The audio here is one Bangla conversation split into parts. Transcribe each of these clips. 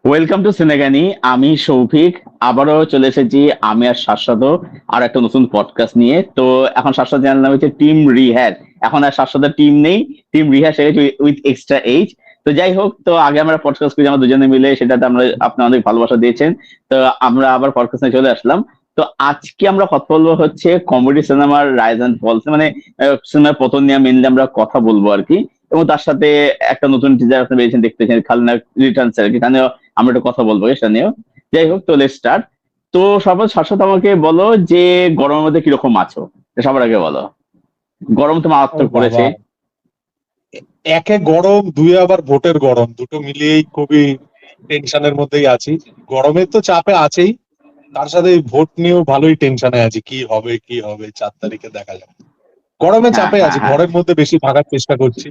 Welcome to সিনেগানি। আমি সৌভিক। আবারও চলে এসেছি আমি আর শাশ্বত আর একটা নতুন পডকাস্ট নিয়ে। তো এখন শাশ্বত চ্যানেল নাম হচ্ছে টিম রিহ্যাশ। এখন আর শাশ্বতের টিম নেই, টিম রিহ্যাশ হয়ে গেছে উইথ এক্সট্রা এইচ। তো যাই হোক, তো আগে আমরা পডকাস্ট করি আমরা দুজনে মিলে, সেটাতে আমরা আপনারা অনেক ভালোবাসা দিয়েছেন। তো আমরা আবার পডকাস্ট নিয়ে চলে আসলাম। তো আজকে আমরা কথা বলবো হচ্ছে কমেডি সিনেমার রাইজ এন্ড ফলস, মানে সিনেমার পতন নিয়ে মেনলি আমরা কথা বলবো আর কি। এবং তার সাথে একটা নতুন টিজার আপনি পেয়েছেন, দেখতে পেয়েছেন, খালনা রিটার্নস আর কি, এখানেও আমরা একটু কথা বলবো এটা নিয়েও। যাই হোক, তো লেটস স্টার্ট। তো সর্বত শাশ্বত আমাকে বলো যে গরমের মধ্যে কিরকম আছো, এটা সবার আগে বলো। গরম তো ও মারাত্মক বাবা, পড়েছে। একে গরম, দুই আবার ভোটের গরম, দুটো মিলিয়েই খুবই টেনশনের মধ্যেই আছি। গরমের তো চাপে আছেই, তার সাথে এই ভোট নিয়েও ভালোই টেনশনে আছি, কি হবে কি হবে 4 তারিখে দেখা যাবে। গরমে হ্যাঁ, চাপে হ্যাঁ, আছি, হ্যাঁ। ঘরের মধ্যে বেশি থাকার চেষ্টা করছি।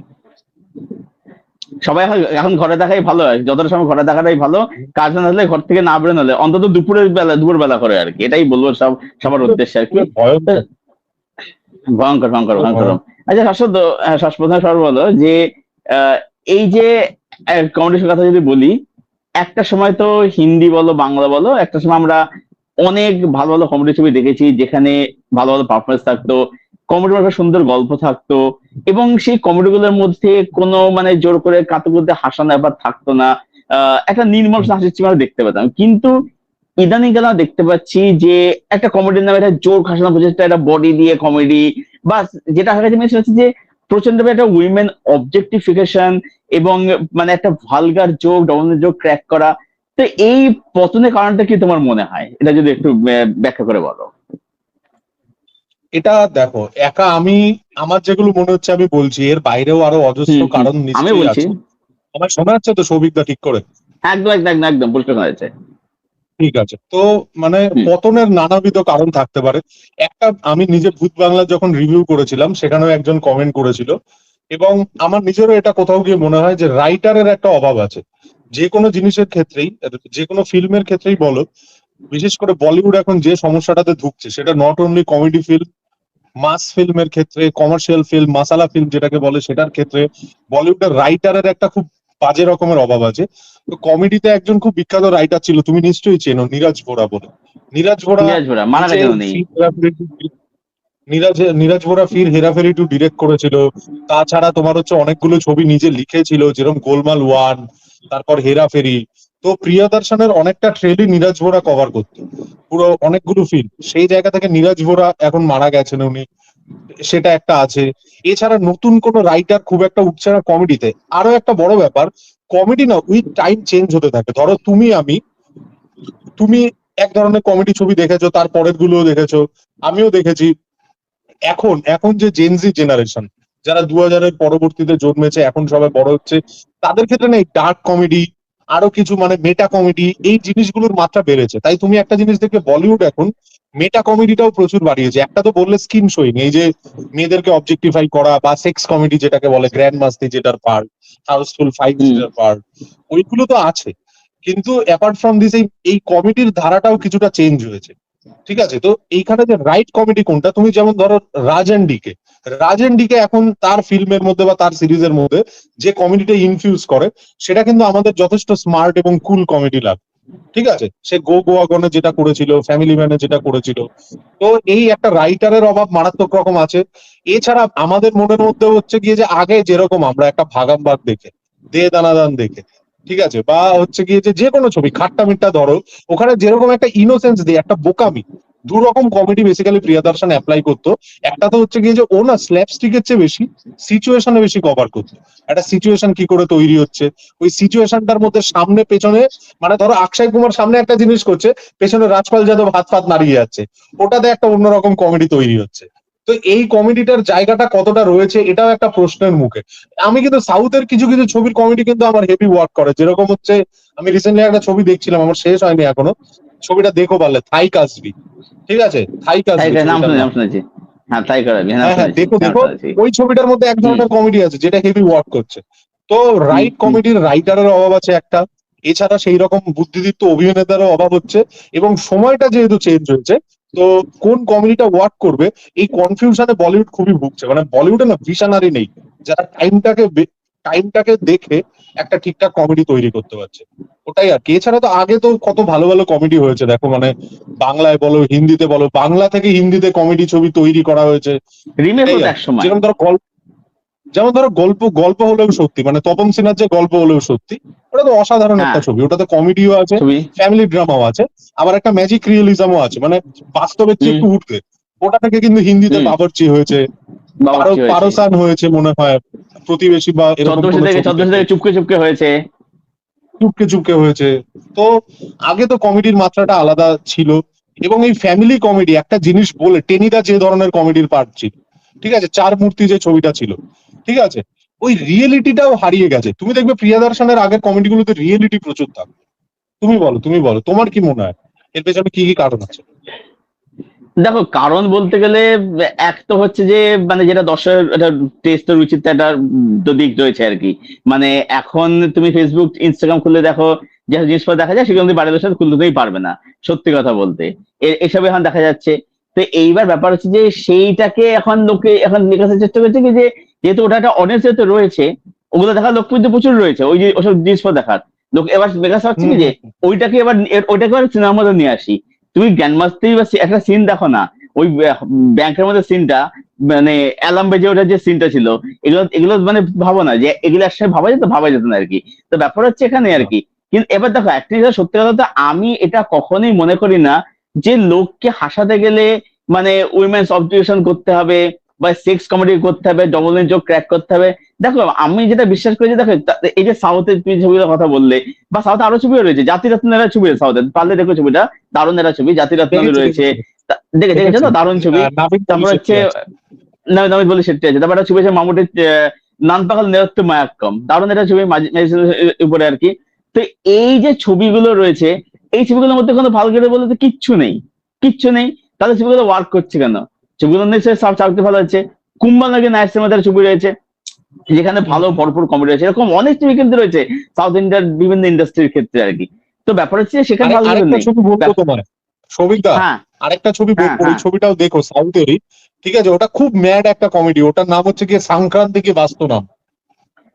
সবাই এখন এখন ঘরে দেখাই ভালো হয়, যতটা সময় ঘরে দেখাটাই ভালো। কাজ না হলে ঘর থেকে না বেরোনো হলে অন্তত দুপুর বেলা করে আর কি, এটাই বলবো সবার পুরো উদ্দেশ্যে আর কি। পুরো তো ভয়ঙ্কর, ভয়ঙ্কর, ভয়ঙ্কর, পুরো ভয়ঙ্কর। ভয়ঙ্কর। আচ্ছা শাশ্বত, প্রথমে সবার বলো যে আহ, এই যে কমেডির কথা যদি বলি, একটা সময় তো হিন্দি বলো বাংলা বলো, একটা সময় আমরা অনেক ভালো ভালো কমেডি ছবি দেখেছি যেখানে ভালো ভালো পারফরমেন্স থাকতো, কমেডির একটা সুন্দর গল্প থাকতো, এবং সেই কমেডি গুলোর মধ্যে কোনো মানে জোর করে কাতুকুতে হাসানো ব্যাপার থাকতো না। একটা নির্মল হুম। হাসির চিত্র আমরা দেখতে পেতাম। কিন্তু ইদানিং কালে আমরা দেখতে পাচ্ছি যে একটা কমেডির নামে একটা জোর খাসানো প্রচেষ্টা, একটা বডি দিয়ে কমেডি, বা যেটা হয়ে গেছে মেসেজ হচ্ছে যে প্রচন্ড একটা উইমেন অবজেক্টিফিকেশন, এবং মানে একটা vulgar joke, double joke crack করা। তো এই পতনের কারণটা কি তোমার মনে হয়, এটা যদি একটু ব্যাখ্যা করে বলো। এটা দেখো, একা আমি, আমার যেগুলো মনে হচ্ছে আমি বলছি, এর বাইরেও আরো অজস্র হুম, হুম। কারণ আমি নিশ্চয়ই বলছি। আছে। আমার শোনা যাচ্ছে তো সৌভিক দা ঠিক করে? একদম, একদম, একদম, একদম পরিষ্কার শোনা যাচ্ছে। ঠিক আছে, তো মানে হুম, পতনের নানাবিধ কারণ থাকতে পারে। একটা, আমি নিজে ভূত বাংলা যখন রিভিউ করেছিলাম সেখানেও একজন কমেন্ট করেছিল, এবং আমার নিজেরও এটা কোথাও গিয়ে মনে হয় যে রাইটারের একটা অভাব আছে। যে কোনো জিনিসের ক্ষেত্রেই, যে কোনো ফিল্মের ক্ষেত্রেই বলো, বিশেষ করে বলিউড এখন যে সমস্যাটাতে ধুঁকছে, সেটা নট অনলি কমেডি ফিল্ম, মাস ফিল্মের ক্ষেত্রে, কমার্শিয়াল ফিল্ম, মাসালা ফিল্ম যেটাকে বলে সেটার ক্ষেত্রে বলিউডের রাইটারের একটা খুব বাজে রকমের অভাব আছে। তো কমেডিতে একজন খুব বিখ্যাত রাইটার ছিল, তুমি নিশ্চয়ই চেনো, নীরাজ ভোরা বলে। নীরাজ ভোরা নীরজ ভোরা মারা নিজে গেছে উনি। নীরাজ ভোরা ফির হেরাফেরি টু ডিরেক্ট করেছিল। তাছাড়া তোমার হচ্ছে অনেকগুলো ছবি নিজে লিখেছিল, যেরকম গোলমাল ওয়ান, তারপর হেরাফেরি। তো প্রিয়দর্শনের অনেকটা ট্রেলই নীরাজ ভোরা কভার করতো, পুরো অনেকগুলো ফিল্ম। সেই জায়গা থেকে নীরাজ ভোরা এখন মারা গেছেন উনি, সেটা একটা আছে। এছাড়া নতুন কোনো রাইটার খুব একটা উঠছে না কমেডিতে। আরো একটা বড় ব্যাপার, কমেডি না উইথ টাইম চেঞ্জ হতে থাকে। ধরো তুমি এক ধরনের কমেডি ছবি দেখেছো, তার পরের গুলোও দেখেছো, আমিও দেখেছি। এখন এখন যে জেনজি জেনারেশন, যারা 2000-এর পরবর্তীতে জন্মেছে, এখন সবাই বড় হচ্ছে, তাদের ক্ষেত্রে না এই ডার্ক কমেডি, আরো কিছু মানে মেটা কমেডি, এই জিনিসগুলোর মাত্রা বেড়েছে। তাই তুমি একটা জিনিস দেখবে, বলিউড এখন মেটা কমেডিটাও প্রচুর বাড়িয়েছে। একটা তো বললে স্কিন শোয়িং, এই যে মেয়েদেরকে অবজেক্টিফাই করা, বা সেক্স কমেডি যেটাকে বলে, গ্র্যান্ড মাস্তি যেটার পার্ট, হাউসফুল ফাইভ হুম। যেটার পার্ট, ওইগুলো তো আছে। কিন্তু অ্যাপার্ট ফ্রম দিস, এই কমেডির ধারাটাও কিছুটা চেঞ্জ হয়েছে। ঠিক আছে, তো এইখানে যে রাইট কমেডি কোনটা, তুমি যেমন ধরো রাজেন ডিকে এখন তার ফিল্মের মধ্যে বা তার সিরিজের মধ্যে যে কমেডিটা ইনফিউজ করে, সেটা কিন্তু আমাদের যথেষ্ট স্মার্ট এবং কুল কমেডি লাগে। ঠিক আছে, সে গোয়া গনে যেটা করেছিল, ফ্যামিলি ম্যানে যেটা করেছিল। তো এই একটা রাইটারের অভাব মারাত্মক রকম আছে। এছাড়া আমাদের মনের মধ্যে হচ্ছে গিয়ে যে আগে যেরকম আমরা একটা ভাগামভাগ দেখে, দে দানাদান দেখে, ঠিক আছে, বা হচ্ছে গিয়ে যে যে কোনো ছবি খাট্টা মিট্টা ধরো, ওখানে যেরকম একটা ইনোসেন্স দিয়ে একটা বোকামি, দু রকম কমেডি বেসিক্যালি প্রিয়দর্শন অ্যাপ্লাই করতো। একটা তো হচ্ছে গিয়ে যে ও না স্ল্যাপস্টিকের চেয়ে বেশি সিচুয়েশনে বেশি কভার করতো। একটা সিচুয়েশন কি করে তৈরি হচ্ছে, ওই সিচুয়েশনটার মধ্যে সামনে পেছনে, মানে ধরো অক্ষয় কুমার সামনে একটা জিনিস করছে, পেছনে রাজপাল যাদব হাত ফাত নাড়িয়ে যাচ্ছে, ওটাতে একটা অন্যরকম কমেডি তৈরি হচ্ছে। তো এই কমেডিটার জায়গাটা কতটা রয়েছে, এটাও একটা প্রশ্নের মুখে। আমি কিন্তু সাউথের কিছু কিছু ছবির কমেডি কিন্তু আমার হেভি ওয়ার্ক করে, যেরকম হচ্ছে, আমি রিসেন্টলি একটা ছবি দেখছিলাম, আমার শেষ হয়নি এখনো। ছবিটা দেখো পারলে, থাই কাসবি। ঠিক আছে, থাই তাই কাসবি নাম ছবিটার শুনেছি, নাম। নাম শুনেছি। হ্যাঁ, তাই করাবি, হ্যাঁ, নাম হ্যাঁ হ্যাঁ, শুনেছি, দেখো নাম দেখো, শুনেছি। ওই ছবিটার মধ্যে এক হুম, ধরনের কমেডি আছে যেটা হেভি ওয়ার্ক করছে। তো হুম, রাইট হুম। কমেডির রাইটারের অভাব আছে একটা। এছাড়া সেই রকম বুদ্ধিদীপ্ত অভিনেতারও অভাব হচ্ছে। এবং সময়টা যেহেতু চেঞ্জ হয়েছে, তো কোন কমেডিটা ওয়ার্ক করবে, এই কনফিউশনে বলিউড খুবই ভুগছে। মানে বলিউডে না ভিশনারি নেই, যারা টাইমটাকে দেখে একটা ঠিকঠাক কমেডি তৈরি করতে পারছে, ওটাই আর কি। এছাড়া তো আগে তো কত ভালো ভালো কমেডি হয়েছে দেখো, মানে বাংলায় বলো হিন্দিতে বলো, বাংলা থেকে হিন্দিতে কমেডি ছবি তৈরি করা হয়েছে, রিমেক এটাই হতো আর এক কি। সময়। যেমন ধরো গল্প গল্প হলেও সত্যি, মানে তপন সিনহার যে গল্প হলেও সত্যি, ওটা তো অসাধারণ একটা হ্যাঁ, ছবি, ওটাতে কমেডিও আছে, ছবি। ফ্যামিলি ড্রামাও আছে, আবার একটা ম্যাজিক রিয়েলিজমও আছে, মানে বাস্তবের চেয়ে হুম একটু উঠতে। ওটা থেকে কিন্তু হিন্দিতে হুম বাবরচি হয়েছে, বাবুর্চি হয়েছে, পারসান হয়েছে মনে হয়, প্রতিবেশী বা এরকম ছদ্মবেশী কোনো থেকে ছবি ছদ্মবেশী থেকে থেকে চুপকে চুপকে হয়েছে। চুপকে চুপকে হয়েছে। তো আগে তো কমেডির মাত্রাটা আলাদা ছিল, এবং এই ফ্যামিলি কমেডি একটা জিনিস বলে, টেনিদা যে ধরনের কমেডির পার্ট ছিল, ঠিক আছে, চার মূর্তি যে ছবিটা ছিল, ঠিক আছে, ওই রিয়েলিটিটাও হারিয়ে গেছে। তুমি দেখবে প্রিয়দর্শনের আগের কমেডি গুলোতে রিয়েলিটি প্রচুর থাকবে। তুমি বলো তোমার কি মনে হয় এর পেছনে কি কি কারণ আছে? দেখো, কারণ বলতে গেলে এক তো হচ্ছে যে মানে যেটা দর্শকের একটা টেস্ট রুচিতে একটা দিক রয়েছে আর কি। মানে এখন তুমি ফেসবুক ইনস্টাগ্রাম খুললে দেখো, যে জিনিসপত্র দেখা যায় সেগুলো তুমি বাড়ির সাথে খুলতেই পারবে না, সত্যি কথা বলতে। এসব এখন দেখা যাচ্ছে। তো এইবার ব্যাপার হচ্ছে যে সেইটাকে এখন লোকে এখন লেখার চেষ্টা করছে কি, যে যেহেতু ওটা একটা অডিয়েন্স যেহেতু রয়েছে, ওগুলো দেখার লোক কিন্তু প্রচুর রয়েছে, ওই যে ওসব জিনিসপত্র দেখার লোক। এবার মেগাস হচ্ছে হুম কি যে হুম হুম। ওইটাকে এবার সিনেমার মধ্যে নিয়ে আসি। তুমি জ্ঞানমাস্তি বা একটা সিন দেখো না, ওই ব্যাংকের মধ্যে সিনটা, মানে অ্যালার্ম বেজে ওঠার যে সিনটা ছিল, এগুলো এগুলো মানে ভাবো না যে এগুলো একসাথে ভাবা যেত না আর কি। তো ব্যাপার হচ্ছে এখানে আর না। কি। কিন্তু এবার দেখো, একটা জিনিস সত্যি কথা, তো আমি এটা কখনোই মনে করি না যে লোককে হাসাতে গেলে মানে উইমেন্স অবজেকশন করতে হবে, বা সেক্স কমেডি করতে হবে, ডবল জোক ক্র্যাক করতে হবে। দেখো, আমি যেটা বিশ্বাস করি যে দেখো, এই যে সাউথের তুমি ছবিগুলোর কথা বললে, বা সাউথে আরো ছবিও রয়েছে, জাতিরত্নের ছবি সাউথে, পারলে দেখো ছবিটা, দারুণ একটা ছবি, জাতিরত্ন দেখেছি রয়েছে। দেখেছি দেখেছো দেখেছি। তো, দারুণ ছবি। নাবিক বলি তারপর শেট্টি হচ্ছে আছে। নমিত বলি সেটি আছে। তারপর একটা ছবি আছে মামুটির, নানপাকাল নেরত্ব মায়াক্কম, দারুণ একটা ছবি, উপরে আর কি। তো এই যে ছবিগুলো রয়েছে, এই ছবিগুলোর মধ্যে কোনো ভালো করে বলতে কিচ্ছু নেই, কিচ্ছু নেই। তাহলে ছবিগুলো ওয়ার্ক করছে কেন? ছবিগুলো নিশ্চয়ই সব চাকরি ভালো হচ্ছে। কুম্বাল নাকি নাইটসের মধ্যে একটা ছবি রয়েছে, যেখানে হুম ভালো হুম। ভরপুর কমেডি রয়েছে, এরকম অনেক ছবি কিন্তু রয়েছে সাউথ ইন্ডিয়ার বিভিন্ন ইন্ডাস্ট্রির ক্ষেত্রে আর কি। তো ব্যাপার হচ্ছে যে সেখানে ভালো করে আরেকটা নেই। ছবি বলবো তোমায়, সৌভিকদা, হ্যাঁ আরেকটা ছবি হ্যাঁ বলবো, ওই হ্যাঁ, ছবিটাও দেখো, সাউথেরই, ঠিক আছে, ওটা খুব ম্যাড একটা কমেডি, ওটার নাম হচ্ছে গিয়ে সংক্রান্তি কি বাস্তু নাম।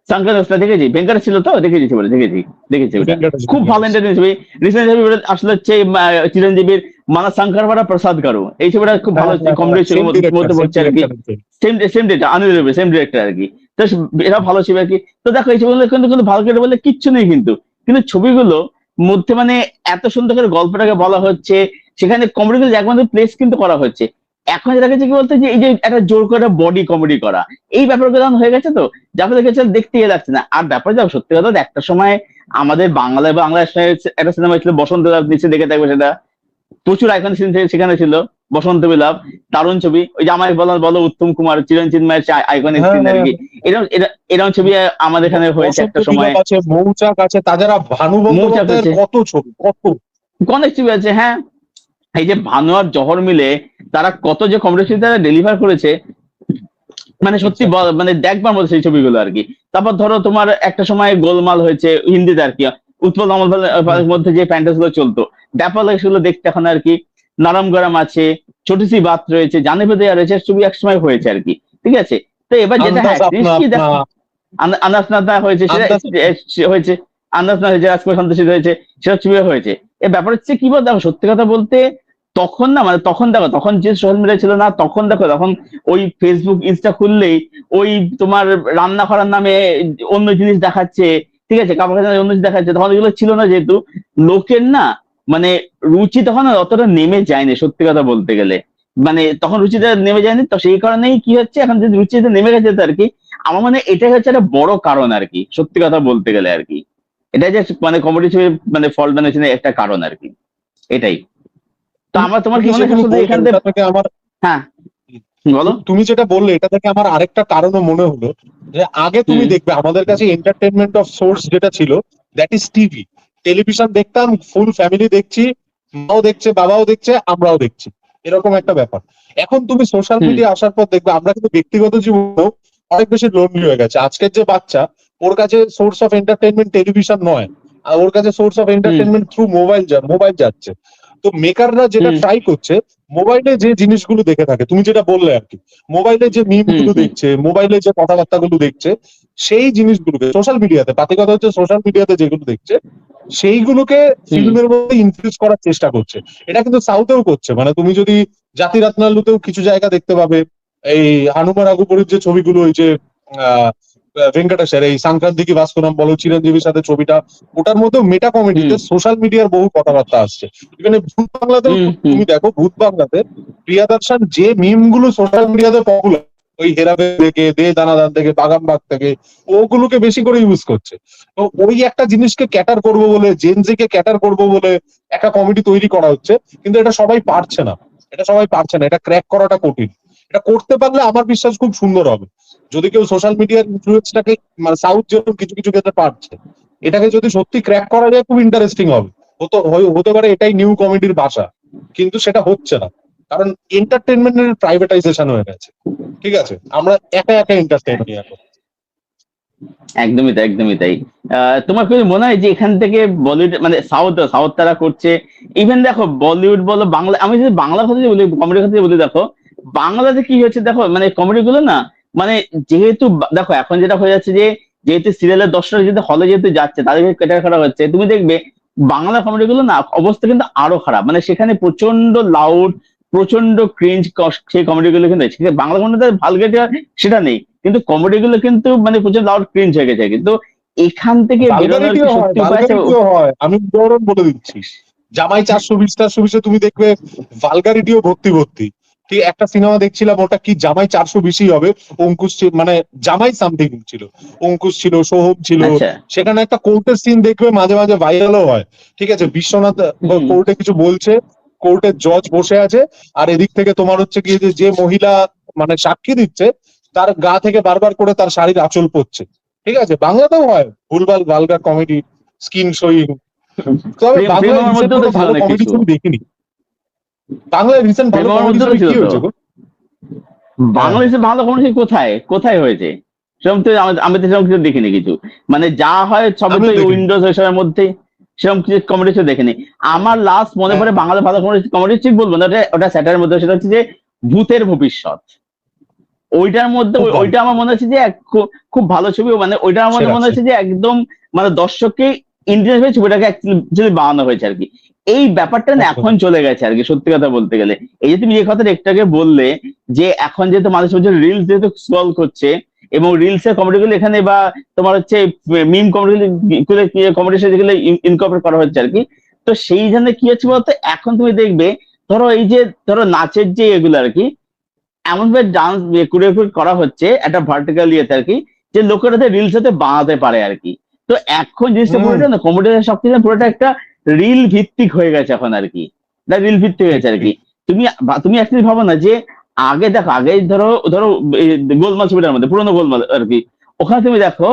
সংক্রান্ত দেখেছি, ভেঙ্কট ছিল তো, দেখেছি ছবিটা, দেখেছি ওটা। ভেঙ্কটেশ খুব ভালো ভেঙ্কটেশ। এন্টারটেইন ছবি। রিসেন্ট ছবি আসলে হচ্ছে চিরঞ্জীবীর মানা শঙ্কর ভাড়া প্রসাদ গারো, এই ছবিটা খুব ভালো হ্যাঁ হ্যাঁ হ্যাঁ, কমেডি ছবির সেম ডিরেক্টর মধ্যে সেম পড়ছে আর কি। Director. Same same data, same director আর কি। তো এরা ভালো ছবি আর কি। তো দেখো, এই ছবিগুলো কিন্তু কিন্তু ভালো করে বললে কিচ্ছু নেই, কিন্তু কিন্তু ছবিগুলো মধ্যে মানে এত সুন্দর করে গল্পটাকে বলা হচ্ছে, সেখানে কমেডি একমাত্র প্লেস কিন্তু করা হচ্ছে। এখন যেটা গেছে কি বলতে, যে এই যে একটা জোর করে বডি কমেডি করা, এই ব্যাপারগুলো এখন হয়ে গেছে। তো যার ফলে দেখেছে দেখতে ইয়ে লাগছে না। আর ব্যাপার যাও, সত্যি কথা, একটা সময় আমাদের বাংলা একটা সিনেমা ছিল বসন্ত লাভ, নিশ্চয়ই দেখে থাকবে সেটা, প্রচুর আইকন সিন সেখানে ছিল। বসন্ত বিলাপ, দারুণ ছবি। ওই যে আমায় বলো বলো উত্তম কুমার, চিরঞ্জিত আইকনিক হ্যাঁ সিন আর হ্যাঁ কি। এরকম ছবি আমাদের এখানে হয়েছে বসন্ত একটা সময়। বিলাপ আছে, মৌচাক আছে, তাছাড়া ভানু মৌচাক বন্দ্যোপাধ্যায়ের হয়েছে, কত ছবি, কত। অনেক ছবি আছে, হ্যাঁ। এই যে ভানু আর জহর মিলে তারা কত যে কমেডি তারা ডেলিভার করেছে, মানে সত্যি এক্স্যাক্টলি। মানে দেখবার মতো সেই ছবিগুলো আর কি। তারপর ধরো তোমার একটা সময় গোলমাল হয়েছে হিন্দিতে আর কি, উৎপল হুম। অমল মধ্যে যে ফ্যান্টাসি গুলো চলতো, ব্যাপার লাগে সেগুলো দেখতে এখন আর কি। নারাম গরম আছে, ছোটি সি বাত রয়েছে, জানে বেদে রয়েছে, ছবি একসময় হয়েছে আর কি। ঠিক আছে। তো এবার যেটা, আন্দাজ হ্যাঁ, জিনিস আপনা কি আপনা। দেখো, আন্দাজ না হয়েছে সেটা আন্দাজ আপনা। হয়েছে, আন্দাজ না হয়েছে, রাজকুমার সন্তোষী হয়েছে, সেটা ছবি হয়েছে। এ ব্যাপার হচ্ছে কি বল, দেখো সত্যি কথা বলতে, তখন না, মানে তখন দেখো, তখন যে সোশ্যাল মিডিয়া ছিল না, তখন দেখো, তখন ওই ফেসবুক ইনস্টা খুললেই ওই তোমার রান্না করার নামে অন্য জিনিস দেখাচ্ছে, ঠিক আছে, কাপড় কাচার নামে অন্য জিনিস দেখাচ্ছে, তখন এগুলো ছিল না যেহেতু, লোকের না মানে রুচি তখন আর অতটা নেমে যায়নি, সত্যি কথা বলতে গেলে। মানে তখন রুচিটা নেমে যায়নি, তো সেই কারণেই কি হচ্ছে, এখন যে রুচিটা নেমে গেছে তো আর কি। আমার মানে এটাই হচ্ছে একটা বড় কারণ আর কি, সত্যি কথা বলতে গেলে আর কি। এটা যে মানে কমেডি ছবি মানে ফল বানাচ্ছে একটা কারণ আর কি, এটাই। তো তোমার কি তুমি মনে হয় যেগুলো শুধু বললে এখান থেকে? ওটা থেকে আমার, হ্যাঁ, বলো। তুমি যেটা বললে এটা থেকে আমার আরেকটা কারণও মনে হলো, যে আগে তুমি হুম দেখবে আমাদের কাছে এন্টারটেনমেন্ট অফ সোর্স যেটা ছিল, দ্যাট ইজ টিভি। টেলিভিশন দেখতাম, ফুল ফ্যামিলি দেখছি, মাও দেখছে, বাবাও দেখছে, আমরাও দেখছি, এরকম একটা ব্যাপার। এখন তুমি সোশ্যাল হুম মিডিয়া আসার পর দেখবে আমরা কিন্তু ব্যক্তিগত জীবনেও অনেক বেশি লোনলি হয়ে গেছে। আজকের যে বাচ্চা, ওর কাছে সোর্স অফ এন্টারটেনমেন্ট টেলিভিশন নয়, আর ওর কাছে source of hmm entertainment through mobile যাচ্ছে। তো মেকাররা যেটা হুম ট্রাই করছে, মোবাইলে যে জিনিসগুলো দেখে থাকে, তুমি যেটা বললে আর কি, মোবাইলে যে মিম গুলো দেখছে, মোবাইলে যে কথাবার্তা গুলো দেখছে, সেই জিনিসগুলোকে সোশ্যাল মিডিয়াতে, পাতি কথা হচ্ছে সোশ্যাল মিডিয়াতে যেগুলো দেখছে সেইগুলোকে ফিল্মের মধ্যে ইনফিউজ করার চেষ্টা করছে। এটা কিন্তু সাউথেও করছে, মানে তুমি যদি জাতি রত্নালুতেও কিছু জায়গা দেখতে পাবে, এই হানুমান রাঘুপুরের যে ছবিগুলো, ওই যে আহ ভেঙ্কটেশের এই সংক্রান্তি কি ভাস্করম বলো, চিরঞ্জীবীর সাথে ছবিটা, ওটার মধ্যেও মেটা কমেডিতে সোশ্যাল মিডিয়ার বহু কথাবার্তা আসছে। এখানে ভূত বাংলাতেও তুমি দেখো, ভূত বাংলাতে প্রিয়াদর্শন যে মিম গুলো সোশ্যাল মিডিয়াতে পপুলার, ওই হেরাবে থেকে, দে দানাদার থেকে, বাগানবাগ থেকে, ওগুলোকে বেশি করে ইউজ করছে। তো ওই একটা জিনিসকে ক্যাটার করবো বলে, জেনজিকে ক্যাটার করবো বলে একটা কমেডি তৈরি করা হচ্ছে, কিন্তু এটা সবাই পারছে না, এটা ক্র্যাক করাটা কঠিন। এটা করতে পারলে আমার বিশ্বাস খুব সুন্দর হবে। যদি কেউ সোশ্যাল মিডিয়ার ইনফ্লুয়েন্সটাকে, মানে সাউথ যেরকম কিছু কিছু ক্ষেত্রে পারছে, এটাকে যদি সত্যি ক্র্যাক করা যায় খুব ইন্টারেস্টিং হবে। হতে পারে এটাই নিউ কমেডির ভাষা, কিন্তু সেটা হচ্ছে না, কারণ এন্টারটেনমেন্টের প্রাইভেটাইজেশন হয়ে গেছে। ঠিক আছে, আমরা একা একা এন্টারটেন হই এখন। একদমই তাই, একদমই তাই। তোমার কি মনে হয় যে এখান থেকে বলিউড মানে সাউথ তারা করছে? ইভেন দেখো বলিউড বলো বাংলা, আমি যদি বাংলার কথা বলি, কমেডির কথা বলি, দেখো বাংলাতে কি হচ্ছে দেখো, মানে কমেডি গুলো না, মানে যেহেতু দেখো এখন যেটা হয়ে যাচ্ছে যে যেহেতু সিরিয়ালের দর্শক যেহেতু হলে যেহেতু যাচ্ছে, তাদেরকে ক্যাটার করা হচ্ছে, তুমি দেখবে বাংলা কমেডি গুলো না অবস্থা কিন্তু আরো খারাপ, মানে সেখানে প্রচন্ড লাউড, প্রচন্ড ক্রিঞ্জ সেই কমেডি গুলো কিন্তু বাংলা কমেডিতে ভালগেট সেটা নেই, কিন্তু কমেডি গুলো কিন্তু মানে প্রচুর লাউড ক্রিঞ্জ হয়ে গেছে। কিন্তু এখান থেকে বেরোনোর কি সত্যি উপায় আছে? আমি উদাহরণ বলে দিচ্ছি, জামাই 420 তুমি দেখবে ভালগারিটিও ভর্তি ভর্তি। ঠিক একটা সিনেমা দেখছিলাম, ওটা কি জামাই 420ই হবে, অঙ্কুশ মানে জামাই সামথিং ছিল, অঙ্কুশ ছিল, সোহম ছিল, সেখানে একটা কোর্টের সিন দেখবে মাঝে মাঝে ভাইরালও হয়। ঠিক আছে, বিশ্বনাথ কোর্টে কিছু বলছে, কোর্টের জজ বসে আছে, আর এদিক থেকে তোমার হচ্ছে কি যে মহিলা মানে সাক্ষী দিচ্ছে, তার গা থেকে বারবার করে তার শাড়ির আঁচল পড়ছে। ঠিক আছে, বাংলাতেও হয় ভুলভাল ভালগার কমেডি, স্কিন শোয়িং। তবে বাংলায় রিসেন্ট কোনো ভালো কমেডি ছবি দেখিনি। বাংলায় রিসেন্ট ভালো কমেডি ছবি কি হয়েছে গো? বাংলাদেশে ভালো কমেডি কোথায় কোথায় হয়েছে সেরকম তো আমি তো সেরকম কিছু দেখিনি কিছু, মানে যা হয় সবই তো উইন্ডোজ এসবের মধ্যে, সেরকম কিছু কমেডি কিছু দেখিনি। আমার লাস্ট মনে পড়ে বাংলা ভালো কমেডি ঠিক বলবো না, ওটা স্যাটারের মধ্যে, সেটা হচ্ছে যে ভূতের ভবিষ্যৎ। ওইটার মধ্যে ওইটা আমার মনে হচ্ছে যে খুব ভালো ছবি, মানে ওইটা আমার মনে হচ্ছে যে একদম মানে দর্শককে ইন্টারেস্ট হয়ে ছবিটাকে অ্যাকচুয়ালি বানানো হয়েছে আর কি। এই ব্যাপারটা না এখন চলে গেছে আর কি, সত্যি কথা বলতে গেলে। এই যে তুমি যে কথাটা একটু আগে বললে যে এখন যেহেতু মানুষ হচ্ছে রিলস যেহেতু স্ক্রল করছে, এবং রিলস এর কমেডি গুলো এখানে বা তোমার হচ্ছে মিম কমেডি যেগুলো ইনকর্পোরেট করা হচ্ছে আর কি। তো সেই জন্য কি হচ্ছে বলতো, এখন তুমি দেখবে ধরো এই যে ধরো নাচের যে এগুলো আর কি, এমন ভাবে ডান্স কোরিওগ্রাফি করা হচ্ছে একটা ভার্টিক্যাল ইয়েতে আর কি, যে লোকেরা রিলস সাথে বানাতে পারে আর কি। তো এখন জিনিসটা পুরোটা না কমেডি সবকিছু পুরোটা একটা রিল ভিত্তিক হয়ে গেছে এখন আর কি, রিল ভিত্তিক হয়ে গেছে আর কি। তুমি অ্যাকচুয়ালি ভাবো না যে আগে দেখো, আগে ধরো ধরো গোলমাল ছবিটার মধ্যে, পুরোনো গোলমাল আর কি, ওখানে তুমি দেখো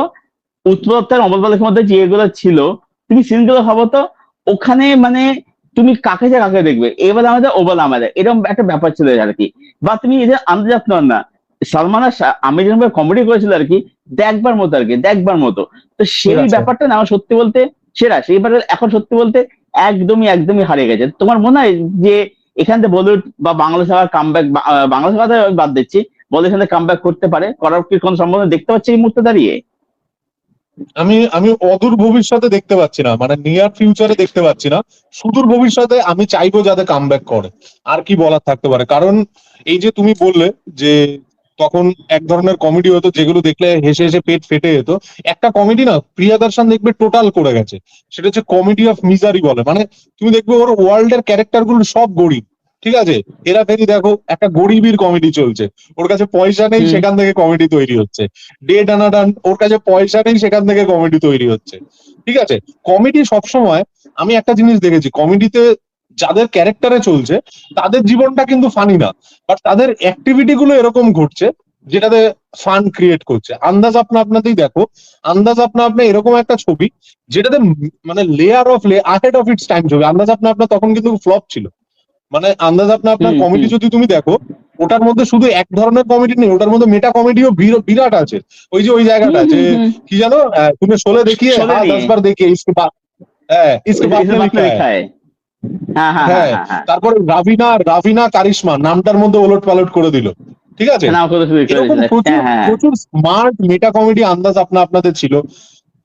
উত্তরোত্তর অমল পালের মধ্যে যেগুলো ছিল, তুমি সিনগুলো ভাবো তো, ওখানে মানে তুমি কাকে যে কাকে দেখবে, এবার আমাদের ওবার আমাদের এরকম একটা ব্যাপার ছিল আর কি। বা তুমি এই যে আন্তর্জাত নন না, সালমান আমি যেরকম কমেডি করেছিল আর কি, দেখবার মতো আর কি, দেখবার মতো। তো সেই ব্যাপারটা না আমার সত্যি বলতে সেরা, সেইবার এখন সত্যি বলতে একদমই একদমই হারিয়ে গেছে। তোমার মনে হয় যে এখান থেকে বলিউড বা বাংলাদেশ আবার কামব্যাক, বাংলাদেশ কথা বাদ দিচ্ছি, বলে এখানে কামব্যাক করতে পারে, করার কি কোনো সম্ভাবনা দেখতে পাচ্ছি এই মুহূর্তে দাঁড়িয়ে? আমি অদূর ভবিষ্যতে দেখতে পাচ্ছি না, মানে নিয়ার ফিউচারে দেখতে পাচ্ছি না। সুদূর ভবিষ্যতে আমি চাইবো যাতে কামব্যাক করে। আর কি বলার থাকতে পারে, কারণ এই যে তুমি বললে যে তখন এক ধরনের কমেডি হতো যেগুলো দেখলে হেসে হেসে পেট ফেটে যেত, একটা কমেডি না প্রিয়াদর্শন দেখবে টোটাল করে গেছে, সেটা হচ্ছে কমেডি অফ মিজারি বলে। মানে তুমি দেখবে ওর ওয়ার্ল্ড এর ক্যারেক্টার গুলো সব গরিব। ঠিক আছে, এরা ফেরি দেখো একটা গরিবের কমেডি চলছে, ওর কাছে পয়সা নেই, সেখান থেকে কমেডি তৈরি হচ্ছে। ডে ডানাডান, ওর কাছে পয়সা নেই, সেখান থেকে কমেডি তৈরি হচ্ছে। ঠিক আছে, কমেডি সবসময় আমি একটা জিনিস দেখেছি, কমেডিতে যাদের ক্যারেক্টারে চলছে তাদের জীবনটা কিন্তু ফানি না, বাট তাদের অ্যাক্টিভিটি গুলো এরকম ঘটছে যেটাতে ফান ক্রিয়েট করছে। আন্দাজ আপনা আপনাতেই দেখো, আন্দাজ আপনা আপনা এরকম একটা ছবি যেটাতে মানে layer of ahead of its time ছবি। আন্দাজ আপনা আপনা তখন কিন্তু ফ্লপ ছিল। মানে আন্দাজ আপনা আপনার কমেডি যদি তুমি দেখো, ওটার মধ্যে শুধু এক ধরনের কমেডি নেই, ওটার মধ্যে মেটা কমেডিও বিরাট আছে। ওই যে ওই জায়গাটা যে কি জানো, তুমি শোলে দেখিয়ে 10 বার দেখিয়ে ইসকে বাদ মে লিখা হ্যায়। হ্যাঁ হ্যাঁ হ্যাঁ হ্যাঁ, হ্যাঁ হ্যাঁ, তারপরে রাভিনা কারিশমা নামটার মধ্যে ওলট পালট করে দিল, ঠিক আছে। নাম করে শুরু করে এরকম দিয়েছিল। প্রচুর হ্যাঁ হ্যাঁ প্রচুর স্মার্ট মেটা কমেডি আন্দাজ আপনাদের ছিল।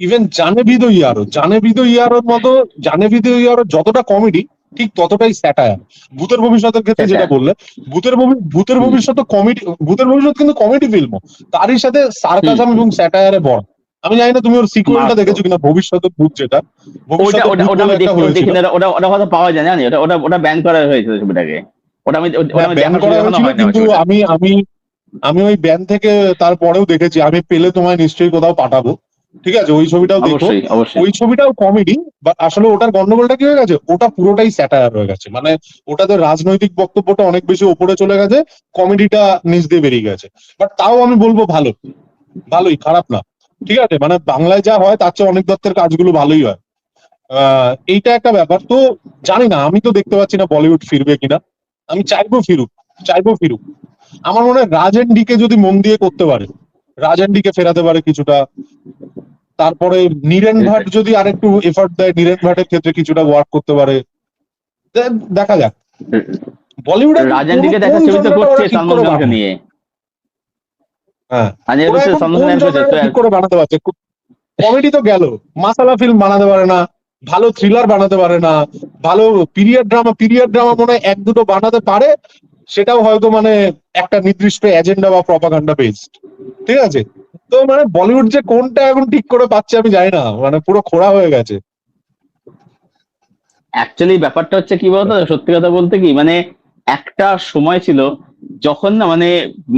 ইভেন জানেভিদো ইয়ারোর মতো, জানেভিদো ইয়ারো যতটা কমেডি ঠিক ততটাই স্যাটায়ার। ভূতের ভবিষ্যতের ক্ষেত্রে সেটা। যেটা বললে, ভূতের হুম ভবিষ্যৎ কমেডি, ভূতের ভবিষ্যৎ কিন্তু কমেডি ফিল্ম, তারই সাথে হুম সার্কাজম এবং স্যাটায়ারে ভরা। আমি জানি না তুমি ওর সিকুয়েলটা দেখেছো মারাত্মক। কিনা, ভবিষ্যতের ভূত, যেটা ওটা ভবিষ্যতের ওটা ভূত ওটা বলে আমি একটা দেখি, ওটা হয়েছিল। দেখি না, ওটা ওটা হয়তো পাওয়া যায় না, জানি ওটা ওটা ওটা ব্যান করা হয়েছিল ছবিটাকে। ওটা হ্যাঁ, আমি ব্যান দেখার করা সুযোগ এখনো হয়েছিল, হয় না আমার কিন্তু ছবিটা। আমি ওই ব্যান থেকে তারপরেও দেখেছি। আমি পেলে তোমায় নিশ্চয়ই কোথাও পাঠাবো, ঠিক আছে, ওই ছবিটাও দেখো। অবশ্যই অবশ্যই। ওই ছবিটাও কমেডি, বাট আসলে ওটার গন্ডগোলটা কি হয়ে গেছে, ওটা পুরোটাই স্যাটায়ার হয়ে গেছে। মানে ওটাতে রাজনৈতিক বক্তব্যটা অনেক বেশি উপরে চলে গেছে, কমেডিটা নিচ দিয়ে বেরিয়ে গেছে। বাট তাও আমি বলবো ভালোই, খারাপ না, ঠিক আছে। মানে বাংলায় যা হয় তার চেয়ে অনেক দত্তের কাজগুলো ভালোই হয়। এইটা একটা ব্যাপার। তো জানি না, আমি তো দেখতে পাচ্ছি না বলিউড ফিরবে কিনা। আমি চাইবো ফিরুক। আমার মনে হয় রাজ এন্ড ডিকে যদি মন দিয়ে করতে পারে, রাজ এন্ড ডিকে ফেরাতে পারে কিছুটা। তারপরে নীরেন ভাট যদি আরেকটু এফর্ট দেয়, নীরেন ভাটের ক্ষেত্রে কিছুটা ওয়ার্ক করতে পারে, দেখা যাক। বলিউডে এখন রাজান দিকে কোন একটা ছবি তো জনরাটা করছে ওরা ঠিক সলমান করে খানকে বানায়। নিয়ে। হ্যাঁ, রাজান ওরা করছে এখন সলমান কোন খান করছে তো জনরাটা ঠিক করে বানাতে পারছে। কমেডি তো গেল, মাসালা ফিল্ম বানাতে পারে না, ভালো থ্রিলার বানাতে পারে না, ভালো পিরিয়ড ড্রামা মনে হয় এক দুটো বানাতে পারে, সেটাও হয়তো মানে একটা নির্দিষ্ট এজেন্ডা বা প্রপাগান্ডা বেসড, ঠিক আছে। তো মানে বলিউড যে কোনটা এখন ঠিক করে পাচ্ছে আমি জানি না, মানে পুরো খোঁড়া হয়ে গেছে। অ্যাকচুয়ালি ব্যাপারটা হচ্ছে কি বলতো, সত্যি কথা বলতে কি মানে একটা সময় ছিল যখন না মানে,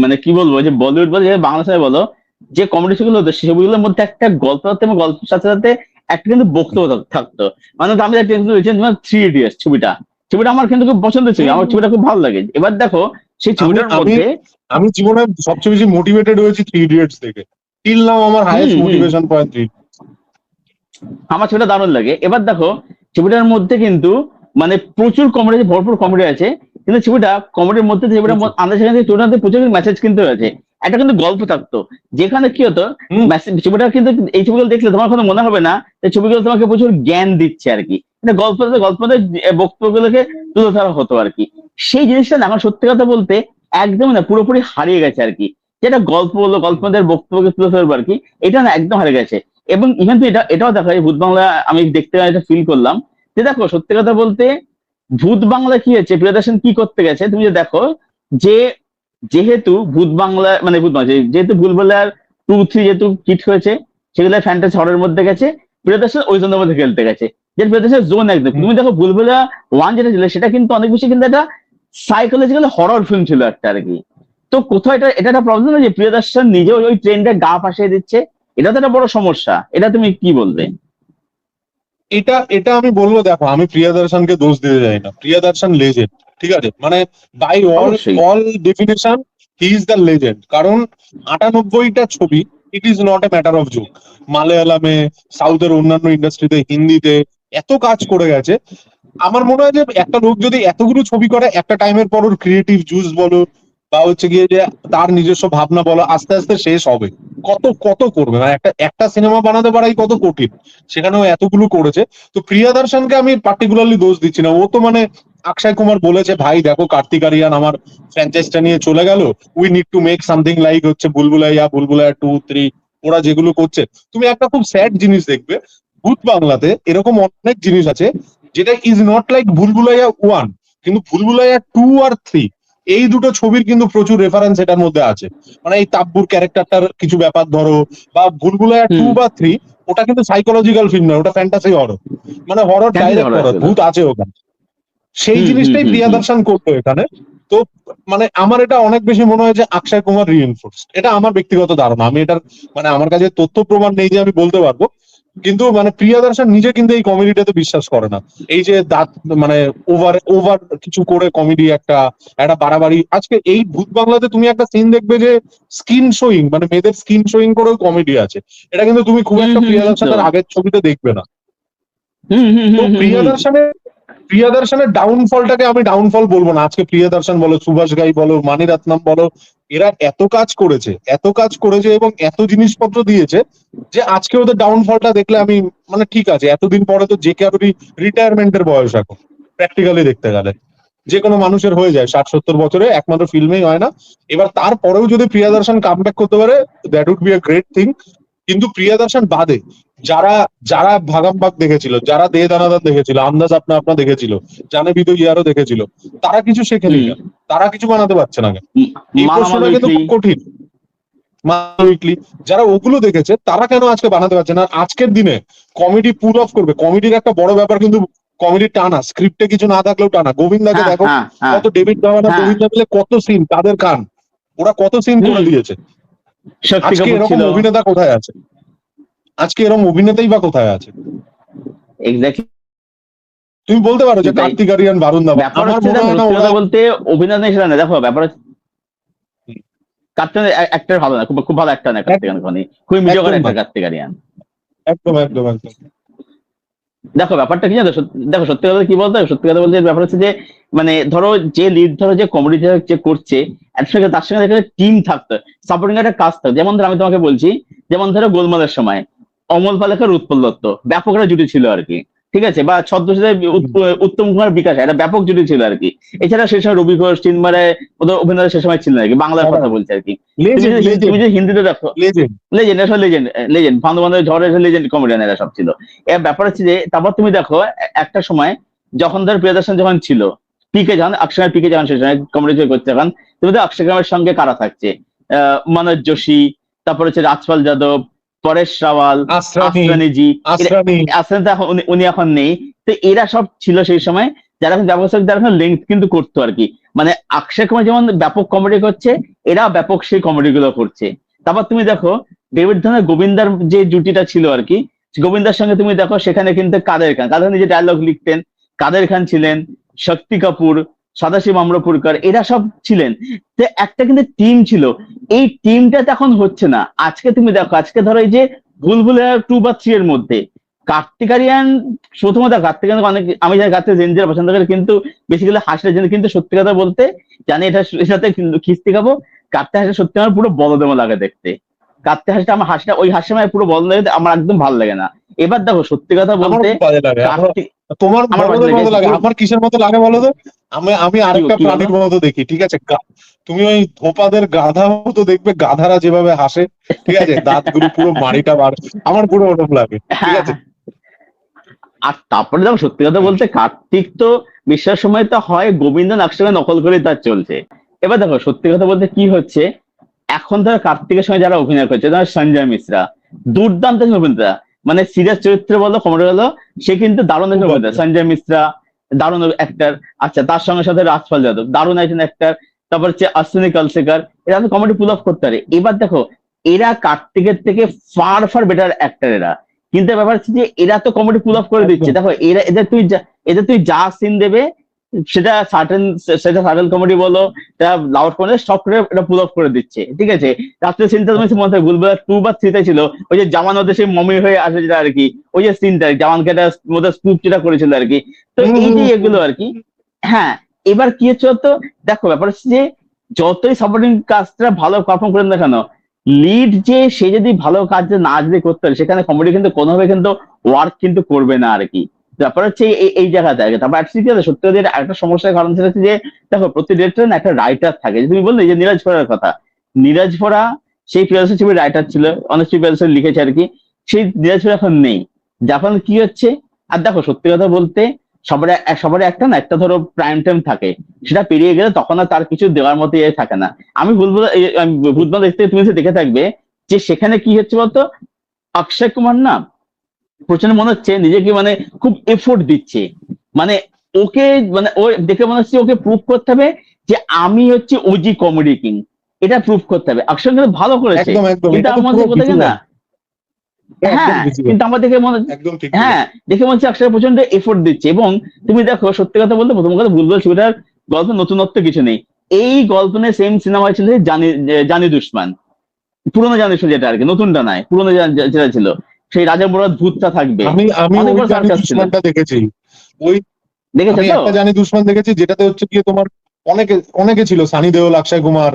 মানে কি বলবো, যে বলিউড বলো যে বাংলা ছবি বলো, যে কমেডি গুলো হতো সেগুলোর মধ্যে একটা গল্প থাকতো, এবং গল্পের সাথে সাথে একটা কিন্তু বক্তব্য থাকতো। মানে আমি একটা তোমার থ্রি ইডিয়টস ছবিটা, ছবিটা আমার কিন্তু খুব পছন্দ ছিল, আমার ছবিটা খুব ভালো লাগে। এবার দেখো সেই আমি ছবিটার আমি মধ্যে আমি জীবনে সবচেয়ে বেশি মোটিভেটেড হয়েছি থ্রি ইডিয়টস থেকে। টিল নাও আমার হুম হাইয়েস্ট হুম মোটিভেশন পয়েন্ট থ্রি। আমার ছবিটা দারুণ লাগে। এবার দেখো ছবিটার মধ্যে কিন্তু মানে প্রচুর কমেডি, ভরপুর কমেডি আছে, কিন্তু ছবিটা কমেডির মধ্যে ছবিটা প্রচুর। আমাদের সেখানে ছবিটাতে প্রচুর মেসেজ কিন্তু আছে, একটা কিন্তু গল্প থাকতো, যেখানে কি হতো হুম। ছবিটা কিন্তু, এই ছবিগুলো দেখলে তোমার কোনো মনে হবে না যে ছবিগুলো তোমাকে প্রচুর জ্ঞান দিচ্ছে আর কি, মানে গল্পের বক্তব্যগুলোকে তুলে ধরা হতো আর কি। সেই জিনিসটা না এখন সত্যি কথা বলতে একদম না পুরোপুরি হারিয়ে গেছে আর কি, যেটা গল্প হলো গল্পদের বক্তব্যকে তুলে ধরবো আর কি, এটা না একদম হারিয়ে গেছে। এবং ইভেন তো এটাও দেখা যায় ভূত বাংলা, আমি দেখতে এটা ফিল করলাম যে দেখো সত্যি কথা বলতে ভূত বাংলা কি হচ্ছে, প্রিয়দর্শন কি করতে গেছে তুমি যে দেখো, যে যেহেতু ভূত বাংলা মানে ভূত বাংলা যেহেতু ভুলভুলাইয়ার 2, 3 যেহেতু হিট হয়েছে, সেগুলো ফ্যান্টাসি হররের মধ্যে গেছে, প্রিয়দর্শন ওই জনের মধ্যে খেলতে গেছে, যে প্রিয়দর্শন জোন একদম। হুম। তুমি দেখো ভুলভুলাইয়া 1 যেটা ছিল সেটা কিন্তু অনেক বেশি কিন্তু একটা সাইকোলজিক্যাল হরর ফিল্ম ছিল একটা আর কি। তো কোথাও এটা একটা প্রবলেম না যে প্রিয়দর্শন নিজেও ওই ট্রেন্ডে গা ফাঁসিয়ে দিচ্ছে, এটা তো একটা বড় সমস্যা, এটা তুমি কি বলবে? এটা এটা আমি বলবো, দেখো আমি প্রিয়দর্শনকে দোষ দিতে যাই না, প্রিয়দর্শন লেজেন্ড, ঠিক আছে। মানে বাই অল অবশ্যই। All definition he is the legend. কারণ 98টা ছবি, it is not a matter of joke. মালয়ালামে, সাউথের অন্যান্য ইন্ডাস্ট্রিতে, হিন্দিতে এত কাজ করে গেছে। আমার মনে হয় যে একটা লোক যদি এতগুলো ছবি করে, একটা টাইমের পর ওর ক্রিয়েটিভ জুস বলো বা হচ্ছে গিয়ে যে তার নিজস্ব ভাবনা বলো, আস্তে আস্তে শেষ হবে। কত কত করবে, মানে একটা একটা সিনেমা বানাতে পারাই কত কঠিন, সেখানেও এতগুলো করেছে। তো প্রিয়দর্শনকে আমি পার্টিকুলারলি দোষ দিচ্ছি না। ও তো মানে অক্ষয় কুমার বলেছে, ভাই দেখো কার্তিক আরিয়ান আমার ফ্র্যাঞ্চাইজটা নিয়ে চলে গেল, we need to make something like হচ্ছে বুলবুলাইয়া 2, 3, ওরা যেগুলো করছে। তুমি একটা খুব স্যাড জিনিস দেখবে, ভূত বাংলাতে এরকম অনেক জিনিস আছে যেটা ইজ নট লাইক ভুলভুলাইয়া 1, কিন্তু ভুলভুলাইয়া 2 আর 3 এই দুটো ছবির কিন্তু প্রচুর রেফারেন্স এটার মধ্যে আছে। মানে এই তাব্বুর ক্যারেক্টারটার কিছু ব্যাপার ধরো, বা ভুলভুলাইয়া টু হুম। বা থ্রি ওটা কিন্তু সাইকোলজিক্যাল ফিল্ম নয়, ওটা ফ্যান্টাসি হরর, মানে horror, fantasy direct horror horror, ছিল। ভূত আছে ওখানে। সেই হুম হুম জিনিসটাই হুম হুম। প্রিয়দর্শন করতো এখানে। তো মানে আমার এটা অনেক বেশি মনে হয় যে অক্ষয় কুমার রিইনফোর্সড, এটা আমার ব্যক্তিগত ধারণা। আমি এটার মানে আমার কাছে তথ্য প্রমাণ নেই যে আমি বলতে পারবো, কিন্তু মানে প্রিয়দর্শন নিজে কিন্তু এই কমেডিটাতে বিশ্বাস করে না। এই যে দাঁত মানে ওভার ওভার কিছু করে কমেডি, একটা একটা বাড়াবাড়ি। আজকে এই ভূত বাংলাতে তুমি একটা সিন দেখবে যে স্কিন শোয়িং, মানে মেয়েদের স্কিন শোয়িং করেও কমেডি আছে। এটা কিন্তু তুমি খুব হুম একটা হুম হুম তো। প্রিয়দর্শনের আগের ছবিতে দেখবে না। হুম হুম তো হুম হুম হুম। প্রিয়দর্শনের ডাউনফলটাকে আমি ডাউনফল বলবো না। আজকে প্রিয়দর্শন বলো, সুভাষ ঘাই বলো, মানিরত্নম বলো, এরা এত কাজ করেছে এবং এত জিনিসপত্র দিয়েছে যে আজকে ওদের ডাউনফলটা দেখলে আমি মানে ঠিক আছে, এতদিন পরে তো যে কারোরই রিটায়ারমেন্টের বয়স এখন, প্র্যাকটিক্যালি দেখতে গেলে যে কোনো মানুষের হয়ে যায় 60-70 বছরে, একমাত্র ফিল্মেই হয় না। এবার তারপরেও যদি প্রিয়াদর্শন কামব্যাক করতে পারে, that would be a great thing. কিন্তু প্রিয়াদর্শন বাদে যারা যারা ভাগামভাগ দেখেছিল, যারা দে দানাদার দেখেছিল, আন্দাজ আপনা আপনা দেখেছিল, জানে বিদু ইয়ারও দেখেছিল, তারা কিছু শেখেনি হুম। কেন? তারা কিছু বানাতে পারছে না কেন? এই মালামাল প্রশ্নটা কিন্তু উইকলি। খুব কঠিন। উইকলি যারা ওগুলো দেখেছে তারা কেন আজকে বানাতে পারছে না? আজকের দিনে কমেডি পুল অফ করবে, কমেডির একটা বড় ব্যাপার কিন্তু কমেডি টানা, স্ক্রিপ্টে কিছু না থাকলেও টানা। গোবিন্দাকে হ্যাঁ, দেখো, হ্যাঁ, হ্যাঁ, কত ডেভিড ধাওয়ান আর হ্যাঁ। গোবিন্দা মিলে কত সিন, তাদের কান ওরা কত সিন করে হুম। দিয়েছে। শক্তি আজকে কাপুর এরকম ছিল। অভিনেতা কোথায় আছে? আজকে এরকম অভিনেতাই বা কোথায় আছে? এক্স্যাক্টলি তুমি বলতে পারো যে তাই। কার্তিক আরিয়ান, বারুণ ধাওয়ান, ব্যাপার আমার হচ্ছে মনে দেখো, হয় না সত্যি ওরা। কথা বলতে অভিনয় নেই সেটা না, দেখো ব্যাপার হচ্ছে কার্তিক অ্যাক্টর ভালো না, খুব খুব ভালো অ্যাক্টর না কার্তিক আরিয়ান, খুবই মিডিওকার একদম অ্যাক্টর কার্তিক আরিয়ান। একদম একদম একদম। দেখো ব্যাপারটা কি জানো, দেখো সত্যি কথা কি বলতো, সত্যি কথা বলতে ব্যাপার হচ্ছে যে মানে ধরো যে লিড, ধরো যে কমেডি যে করছে, একসঙ্গে তার সঙ্গে একটা টিম থাকতো, সাপোর্টিং একটা কাজ থাকতো। যেমন ধরো আমি তোমাকে বলছি, যেমন ধরো গোলমালের সময় অমল পালেকার উৎপল দত্ত ব্যাপক একটা জুটি ছিল আর কি, ঠিক আছে, বা ছদ্মবেশে উত্তম কুমার বিকাশ, একটা ব্যাপক জুটি ছিল আর কি। এছাড়া সে সময় রবি ঘোষ, চিন্ময় ওদের অভিনয় সে সময় ছিল আর কি, বাংলার কথা বলছে আর কি। তুমি যদি হিন্দিতে দেখো, লেজেন্ড, আসলে লেজেন্ড, লেজেন্ড বন্ধু বান্ধব ঝড়ের লেজেন্ড কমেডিয়ান এরা সব ছিল। এর ব্যাপার হচ্ছে যে তারপর তুমি দেখো একটা সময় যখন ধর প্রিয়দর্শন যখন ছিল, পিকে যখন অক্ষয় পিকে যখন সে সময় কমেডি করছে, তখন তুমি তো অক্ষয় কুমারের সঙ্গে কারা থাকছে, মনোজ যোশী, তারপর হচ্ছে রাজপাল যাদব, পরেশ রাওয়াল, আসরানিজি। আসরানি তো এখন উনি এখন নেই। তো এরা সব ছিল সেই সময় যারা এখন ব্যবসায়িক, যারা এখন লেন্থ কিন্তু করতো আর কি। মানে অক্ষয় কুমার যেমন ব্যাপক কমেডি করছে, এরা ব্যাপক সেই কমেডি গুলো করছে। তারপর তুমি দেখো ডেভিড ধরনের গোবিন্দার যে জুটিটা ছিল আর কি, গোবিন্দার সঙ্গে তুমি দেখো সেখানে কিন্তু কাদের খান, কাদের খান যে ডায়লগ লিখতেন, কাদের খান ছিলেন, শক্তি কাপুর, সদাশিব আম্রপুরকর, এরা সব ছিলেন। তো একটা কিন্তু টিম ছিল, এই টিমটা এখন হচ্ছে না। আজকে তুমি দেখো, আজকে ধরো এই যে ভুলভুলাইয়া 2 বা 3 এর মধ্যে কার্তিক আরিয়ান, প্রথমত কার্তিক আরিয়ান অনেক, আমি জানি কার্তিক জেনজিরা পছন্দ করে, কিন্তু বেসিক্যালি হাসিটা জেনে, কিন্তু সত্যি কথা বলতে জানি এটার সাথে খিস্তি খাবো, কার্তিক হাসিটা সত্যি আমার পুরো বলদেমো লাগে দেখতে। কাঁদতে হাসিটা, আমার হাসিটা ওই হাসি মানে পুরো বন্ধ লাগে, আমার একদম ভালো লাগে না। এবার দেখো সত্যি কথা বলতে কার্তিক, তোমার আমার মতো লাগে, আমার কিসের মতো লাগে বলো তো? আমি আরেকটা কি প্রাণীর মতো দেখি, ঠিক আছে? তুমি ওই ধোপাদের গাধা মতো দেখবে, গাধারা যেভাবে হাসে, ঠিক আছে, দাঁতগুলো পুরো মাড়িটা বার, আমার পুরো ওরকম লাগে, ঠিক আছে। আর তারপরে দেখো সত্যি কথা বলতে কার্তিক তো বিশ্বাস সময় তো হয় গোবিন্দ নাকশাকে নকল করে তার চলছে। এবার দেখো সত্যি কথা বলতে কি হচ্ছে, এখন ধরো কার্তিকের সঙ্গে যারা অভিনয় করছে, ধরো সঞ্জয় মিশ্রা, দুর্দান্ত অভিনেতা, মানে সিরিয়াস চরিত্রে বলো, কমেডি বলো, সে কিন্তু দারুণ একজন অভিনেতা। সঞ্জয় মিশ্রা দারুণ অ্যাক্টার। আচ্ছা, তার সঙ্গে সাথে রাজপাল যাদব দারুণ একজন অ্যাক্টার। তারপর হচ্ছে অশ্বিনী কালসেকার, এরা তো কমেডি পুল অফ করতে পারে। এবার দেখো এরা কার্তিকের থেকে ফার ফার বেটার অ্যাক্টার এরা, কিন্তু ব্যাপার হচ্ছে যে এরা তো কমেডি পুল অফ করে দিচ্ছে। দেখো এরা, এদের তুই যা সিন দেবে, সেটা সার্টেন কমেডি বলো, এটা লাউড করে সব করে এটা পুল অফ করে দিচ্ছে, ঠিক আছে। রাত্রে সিনটা তুমি মনে হয় গুলবেলা 2 বা 3 তে ছিল, ওই যে জামান ওদের সেই মমি হয়ে আসে যেটা আর কি, ওই যে সিনটা জামানকে একটা মধ্যে স্কুপ যেটা করেছিল আর কি। তো এই যে এগুলো আর কি। হ্যাঁ, এবার কি হচ্ছে তো, দেখো ব্যাপার হচ্ছে যে যতই সাপোর্টিং কাজটা ভালো পারফর্ম করেন না কেন, লিড যে সে যদি ভালো কাজ না যদি করতে পারে, সেখানে কমেডি কিন্তু কোনোভাবে কিন্তু ওয়ার্ক কিন্তু করবে না আর কি। ব্যাপার হচ্ছে এই জায়গাতে আগে। তারপর সত্যি কথা একটা সমস্যার কারণ সেটা হচ্ছে যে দেখো প্রতি ডিরেক্টর না একটা রাইটার থাকে। তুমি বললে যে নীরজ ফোড়ার কথা, নীরজ ফোড়া সেই প্রিয়দর্শন ছবির রাইটার ছিল, অনেক প্রিয়দর্শন লিখেছে আর কি। সেই নীরজ ফোড়া এখন নেই, যখন কি হচ্ছে। আর দেখো সত্যি কথা বলতে সবারই একটা না একটা ধরো প্রাইম টাইম থাকে, সেটা পেরিয়ে গেলে তখন আর তার কিছু দেওয়ার মতো ইয়ে থাকে না। আমি ভুলবো দেখতে, তুমি দেখে থাকবে যে সেখানে কি হচ্ছে বলতো, অক্ষয় কুমার না প্রচন্ড মনে হচ্ছে নিজেকে মানে খুব এফোর্ট দিচ্ছে, মানে ওকে, মানে ও দেখে মনে হচ্ছে ওকে প্রুভ করতে হবে যে আমি হচ্ছে ওজি কমেডি কিং, এটা প্রুভ করতে হবে। অক্ষয় কিন্তু ভালো করেছে, কিন্তু আমার মনে হচ্ছে কোথায় না, হ্যাঁ, কিন্তু আমার দেখে মনে, হ্যাঁ দেখে মনে হচ্ছে অক্ষয় প্রচন্ড এফোর্ট দিচ্ছে। এবং তুমি দেখো সত্যি কথা বলতে, প্রথম কথা ভুলবো ছবিটার গল্প নতুনত্ব কিছু নেই। এই গল্প নিয়ে সেম সিনেমা ছিল জানি দুশমান, পুরোনো জানি যেটা আর কি, নতুনটা নয়, পুরোনো যেটা ছিল, সেই রাজা মুরাদ ভূতটা থাকবে। আমি ওই জানি দুশমানটা দেখেছি, ওই দেখেছো আমি তো? একটা জানি দুশমান দেখেছি, যেটাতে হচ্ছে গিয়ে তোমার অনেকে ছিল, সানি দেওল, অক্ষয় কুমার,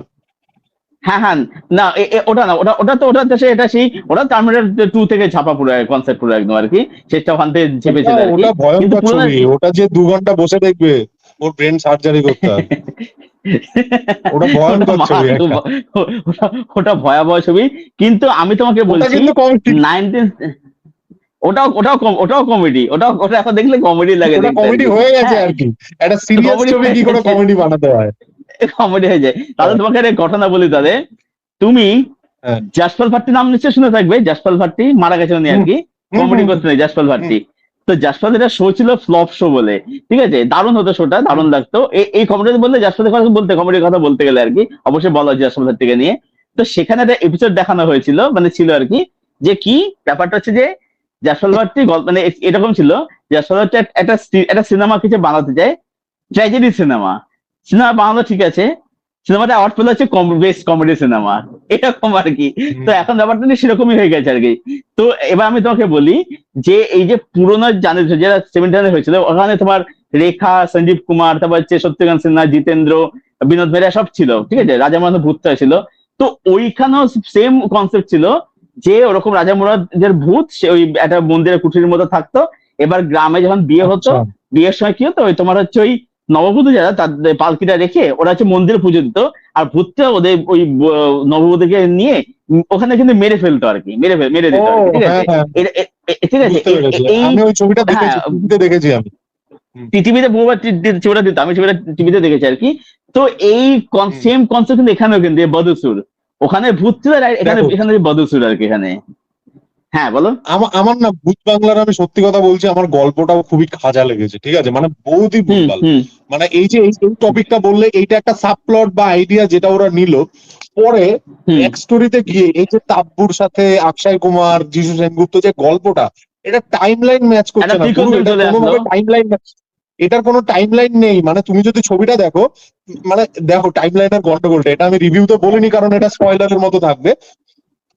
হ্যাঁ হ্যাঁ, না ওটা না, ওটা তো এটা সেই ওটা টার্মিনেটর 2 থেকে ছাপা পুরো কনসেপ্ট পুরো একদম আর কি, সেটা ওখান থেকে চেপেছিল আর কি। ওটা কিন্তু ভয়ঙ্কর পুরোনো ছবি, ওটা যে 2 ঘন্টা বসে দেখবে ওর ব্রেন সার্জারি করতে হবে। ওটা ওটা ভয়ঙ্কর ছবি মারাত্মক একটা। ওটা ওটা ভয়াবহ ছবি। কিন্তু আমি তোমাকে ওটা বলছি কিন্তু কমেডি, 19 ওটাও কমেডি, ওটা এখন দেখলে কমেডি লাগে ওটা দেখতে আর কমেডি কি। হয়ে গেছে হ্যাঁ, আর কি। একটা সিরিয়াস কমেডি ছবি হয়ে কি করে গেছে, কমেডি বানাতে হয়। কমেডি হয়ে যায়। তাহলে হ্যাঁ, তোমাকে একটা ঘটনা বলি তাহলে। তুমি হ্যাঁ। জাসপাল ভাট্টি নাম নিশ্চয় শুনে থাকবে, জাসপাল ভাট্টি মারা গেছে উনি আর হুম, কি, হুম, কমেডি হুম, করতে নেই জাসপাল হুম, ভাট্টি। তো জাসপাল এটা শো ছিল ফ্লপ শো বলে, ঠিক আছে, দারুণ হতো শোটা, হুম, দারুণ লাগতো। এই কমেডি বলতে জাসপালের কথা বলতে, কমেডির কথা বলতে গেলে আর কি অবশ্যই বলা হচ্ছে জাসপাল ভাট্টিকে নিয়ে। তো সেখানে একটা এপিসোড দেখানো হয়েছিল, মানে ছিল আর কি, যে কি ব্যাপারটা হচ্ছে যে জাসপাল ভাট্টি গল্প মানে এরকম ছিল, জাসপাল ভাট্টি একটা সিনেমা কিছু বানাতে চায়, ট্র্যাজেডি সিনেমা, সিনেমা বানানো ঠিক আছে, সিনেমাটা অ্যাওয়ার্ড পেলে হচ্ছে বেস্ট কমেডি সিনেমা, এরকম আর কি। তো হুম। এখন ব্যাপারটা নিয়ে সেরকমই হয়ে গেছে আর কি। তো এবার আমি তোমাকে বলি যে এই যে পুরোনো জানে যেটা 70 হয়েছিল, ওখানে তোমার রেখা, সঞ্জীব কুমার, তারপর হচ্ছে সত্যকান্ত সিনহা, জিতেন্দ্র, বিনোদ মেহরা সব ছিল, ঠিক আছে, রাজা মুরাদের ভূত ছিল। তো ওইখানেও সেম কনসেপ্ট ছিল, যে ওরকম রাজা মুরাদের ভূত সে ওই একটা মন্দিরের কুঠির মধ্যে থাকতো। এবার গ্রামে যখন বিয়ে হতো, আচ্ছা। বিয়ের সময় কি হতো, ওই তোমার হচ্ছে ওই নববধূ যারা তাদের পালকিটা রেখে ওরা হচ্ছে মন্দিরে পুজো দিত, আর ভূতটা ওদের ওই নববধূকে নিয়ে ওখানে কিন্তু মেরে ফেলতো আর কি, মেরে ও দিত আর কি, ঠিক হ্যাঁ, আছে। হ্যাঁ, ঠিক আছে, বুঝতে পেরেছি। এই আমি ওই ছবিটা হ্যাঁ দেখেছি, টিভিতে দেখেছি আমি। হুম, টিভিতে বহুবার ছবিটা দিত, আমি ছবিটা টিভিতে দেখেছি আর কি। তো এই হুম। সেম কনসেপ্ট কিন্তু এখানেও কিন্তু বদসুর, ওখানে ভূত ছিল আর এখানে দেখো, এখানে বদসুর আর কি এখানে। হ্যাঁ বলো। আমার না ভূত বাংলার, আমি সত্যি কথা বলছি, আমার গল্পটাও খুবই খাজা লেগেছে, ঠিক আছে, মানে বৌদি হুম ভুলভাল। হুম মানে এই যে এই টপিকটা বললে, এইটা একটা সাবপ্লট বা আইডিয়া যেটা ওরা নিল পরে হুম ব্যাক স্টোরিতে গিয়ে, এই যে তাব্বুর সাথে অক্ষয় কুমার, যিশু সেনগুপ্ত যে গল্পটা, এটা টাইম লাইন ম্যাচ একটা করছে না গুরু, প্রিকনসেপ্ট এটা চলে আসলো। কোনোভাবে টাইম লাইন, এটার কোনো টাইম লাইন নেই। মানে তুমি যদি ছবিটা দেখো, মানে দেখো টাইম লাইনের গন্ডগোলটা, এটা আমি রিভিউতে বলিনি কারণ এটা স্পয়লারের মতো থাকবে।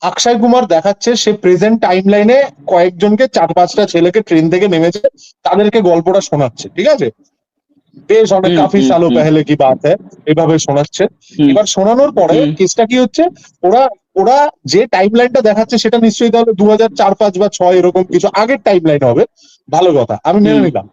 অক্ষয় কুমার দেখাচ্ছে সে প্রেজেন্ট টাইম লাইনে কয়েকজনকে, 4-5টা ছেলেকে ট্রেন থেকে নেমেছে, তাদেরকে গল্পটা শোনাচ্ছে, ঠিক আছে, বেশ অনেক হুম কাফি হুম সালো হুম পেহলে কি বাত হ্যায়, এভাবে শোনাচ্ছে। হুম এবার শোনানোর পরে হুম কেসটা কি হচ্ছে, ওরা ওরা যে টাইম লাইনটা দেখাচ্ছে সেটা নিশ্চয়ই তাহলে 2004, 5 বা 6 এরকম কিছু আগের টাইম লাইন হবে। ভালো কথা, আমি মেনে হুম নিলাম।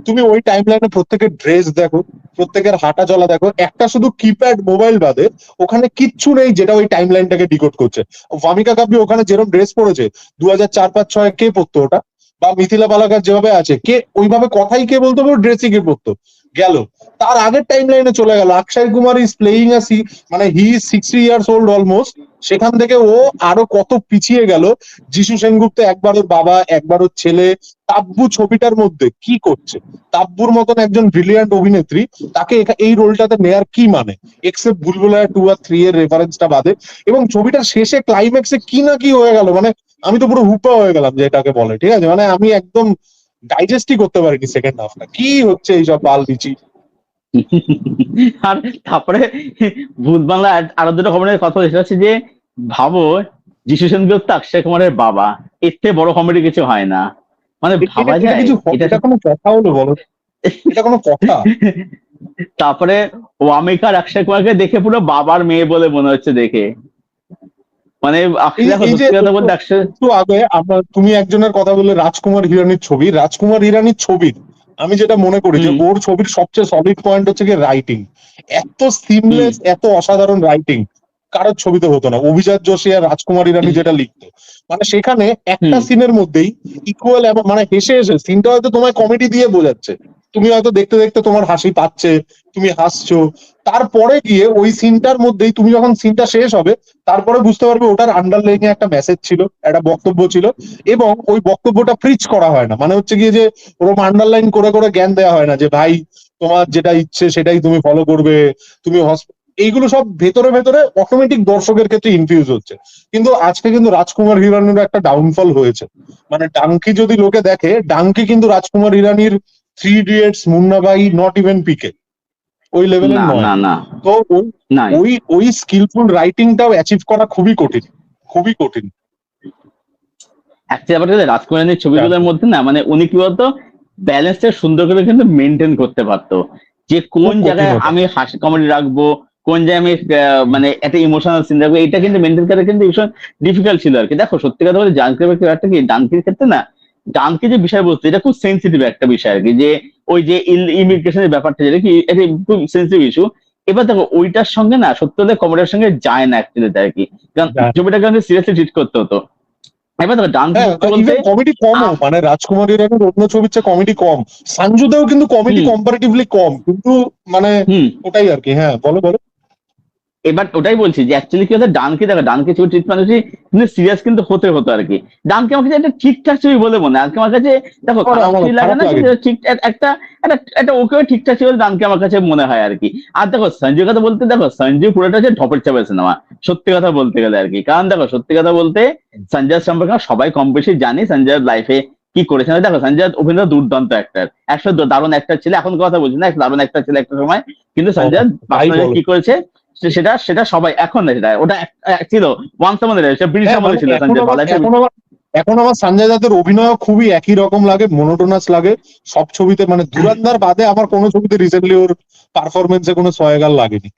তুমি ওই টাইম লাইনে প্রত্যেকের ড্রেস দেখো, প্রত্যেকের হাঁটা চলা দেখো, একটা শুধু কিপ্যাড মোবাইল বাদে ওখানে কিচ্ছু নেই যেটা ওই টাইম লাইনটাকে ডিকোড করছে। ভামিকা কাব্য ওখানে যেরকম ড্রেস পরেছে 2004, 5, 6 কে পরতো ওটা, বা মিথিলা পালাকার যেভাবে আছে, কে ওইভাবে কথাই কে বলতো, ড্রেসই কে পরতো। গেল, তার আগের টাইম লাইনে চলে গেল, অক্ষয় কুমার ইজ প্লেইং মানে he is 60 years old almost. সেখান থেকে ও আরো কত পিছিয়ে গেল। যিশু সেনগুপ্ত একবার ওর বাবা, একবার ওর ছেলে। তাব্বু ছবিটার মধ্যে কি করছে, তাব্বুর মতন একজন ব্রিলিয়ান্ট অভিনেত্রী, তাকে এই রোলটাতে নেয়ার কি মানে, এক্সেপ্ট ভুলভুলাইয়া 2 আর 3 এর রেফারেন্সটা বাদে। এবং ছবিটার শেষে ক্লাইম্যাক্সে কি না কি হয়ে গেল, মানে আমি তো পুরো হুপা হয়ে গেলাম যে এটাকে বলে, ঠিক আছে, মানে আমি একদম ডাইজেস্টই করতে পারিনি সেকেন্ড হাফটা, কি হচ্ছে এইসব বাল বিচি। আর তারপরে ভূত বাংলা আরো দুটো খবরের কথা সেটা হচ্ছে যে, ভাবো যিশু সেনগুপ্ত অক্ষয় কুমারের বাবা, এর থেকে বড় কমেডি কিছু হয় না, মানে এটা ভাবা এটা যায় কিছু এটা। এটা কোনো কথা হলো বলো, এটা কোনো কথা? তারপরে ওয়ামিকা আর অক্ষয় কুমারকে দেখে পুরো বাবার মেয়ে বলে মনে হচ্ছে দেখে, মানে এই দেখো এই যে সত্যি কথা একটু বলতে অক্ষয়। একটু আগে তুমি একজনের কথা বললে, রাজকুমার হিরানির ছবি, রাজকুমার হিরানির ছবির আমি যেটা মনে করি যে হুম ওর ছবির সবচেয়ে সলিড পয়েন্ট হচ্ছে কি রাইটিং। এত হুম সিমলেস, এত অসাধারণ রাইটিং কারোর ছবিতে হতো না। অভিজাত যোশী আর রাজকুমার ইরানি যেটা লিখতো, মানে সেখানে একটা হুম সিনের মধ্যেই ইকুয়াল, মানে হেসে হেসে, সিনটা হয়তো তোমায় কমেডি দিয়ে বোঝাচ্ছে, তুমি হয়তো দেখতে দেখতে তোমার হাসি পাচ্ছে, তুমি হাসছো, তারপরে গিয়ে ওই সিনটার মধ্যেই তুমি যখন সিনটা শেষ হবে, তারপরে বুঝতে পারবে ওটার আন্ডারলাইং একটা মেসেজ ছিল, একটা বক্তব্য ছিল। এবং ওই বক্তব্যটা প্রিচ করা হয় না, মানে হচ্ছে গিয়ে যে ওরকম আন্ডারলাইন করে করে জ্ঞান দেওয়া হয় না যে ভাই তোমার যেটা ইচ্ছে সেটাই তুমি ফলো করবে, তুমি এইগুলো সব ভেতরে ভেতরে অটোমেটিক দর্শকের ক্ষেত্রে ইনফিউজ হচ্ছে। কিন্তু আজকে কিন্তু রাজকুমার হিরানির একটা ডাউনফল হয়েছে। মানে ডাঙ্কি যদি লোকে দেখে, ডাঙ্কি কিন্তু রাজকুমার হিরানির 3 ইডিয়টস, মুন্নাভাই, নট ইভেন পিকে ওই লেভেলের না নয়। না না তো ওই নাই। ওই ওই স্কিলফুল রাইটিংটাও অ্যাচিভ করা খুবই কঠিন, খুবই কঠিন। একটা ব্যাপার হচ্ছে রাজকুমারের ছবিগুলোর মধ্যে না, মানে উনি কি বলতো ব্যালেন্সটা সুন্দর করে কিন্তু মেনটেন করতে পারতো, যে কোন খুব কঠিন জায়গায় ওটা। আমি হাসি কমেডি রাখবো, কোন যে আমি মানে একটা ইমোশনাল সিন রাখবো, এটা কিন্তু মেনটেন করা কিন্তু ভীষণ ডিফিকাল্ট ছিল আর কি। দেখো সত্যি কথা বলে জানকির ব্যাপারটা কি, জানকির ক্ষেত্রে না, জানকি যে বিষয়বস্তু এটা খুব সেন্সিটিভ একটা বিষয় আর কি, যে ওই যে ইমিগ্রেশনের ব্যাপারটা যেটা কি, এটা খুব সেন্সিটিভ ইস্যু। এবার দেখো ওইটার সঙ্গে না সত্যি কথা কমেডির সঙ্গে যায় না অ্যাকচুয়ালি আর কি, কারণ ছবিটাকে আমাকে সিরিয়াসলি ট্রিট করতে হতো। এবার দেখো ডান্স হ্যাঁ, সত্যি বলতে ইভেন কমেডি কমও, মানে রাজকুমারীর এখন অন্য ছবির চেয়ে কমেডি কম, সঞ্জুদেও কিন্তু কমেডি হুম কম্পারেটিভলি কম, কিন্তু মানে হুম ওটাই আর কি। হ্যাঁ, বলো বলো। এবার ওটাই বলছি যে অ্যাকচুয়ালি কি হতো, ডানকে দেখো ডানকে ছবি ট্রিট মানে কিন্তু সিরিয়াস কিন্তু হতে হতো আর কি। ডানকে আমার কাছে একটা ঠিকঠাক ছবি বলে মনে হয়, আজকে আমার কাছে দেখো খারাপ আমার ছবি লাগে খারাপ না, লাগে। কিন্তু ঠিক একটা একটা একটা ওকে ঠিকঠাক ছবি ডানকে আমার কাছে মনে হয় আর কি। আর দেখো সঞ্জুর কথা বলতে, দেখো সঞ্জু পুরোটা হচ্ছে ঢপের চাপের সিনেমা সত্যি কথা বলতে গেলে আর কি। কারণ দেখো সত্যি কথা বলতে সঞ্জয় সম্পর্কে আমরা সবাই কম বেশি জানি, সঞ্জয়ের লাইফে কি করেছেন। দেখো সঞ্জয় অভিনয় দুর্দান্ত অ্যাক্টর, একটা দারুণ অ্যাক্টর ছিল, এখন কথা বলছি না, দারুণ অ্যাক্টর ছিল একটা সময়, কিন্তু সঞ্জয় তাই পার্সোনালি বলো। কি করেছে সেটা সেটা সবাই এখন না, সেটা ওটা ছিল ওয়ান্স আমাদের ব্রিটিশ হ্যাঁ, আমলে মানে ছিল এখন সঞ্জয় আমার ভালো একটা। এখন আমার সঞ্জয় দত্তের অভিনয় খুবই একই রকম লাগে, মনোটোনাস লাগে সব ছবিতে। মানে ধুরন্ধর বাদে আমার কোনো ছবিতে রিসেন্টলি ওর পারফরমেন্সে কোনো সয়গাল লাগেনি,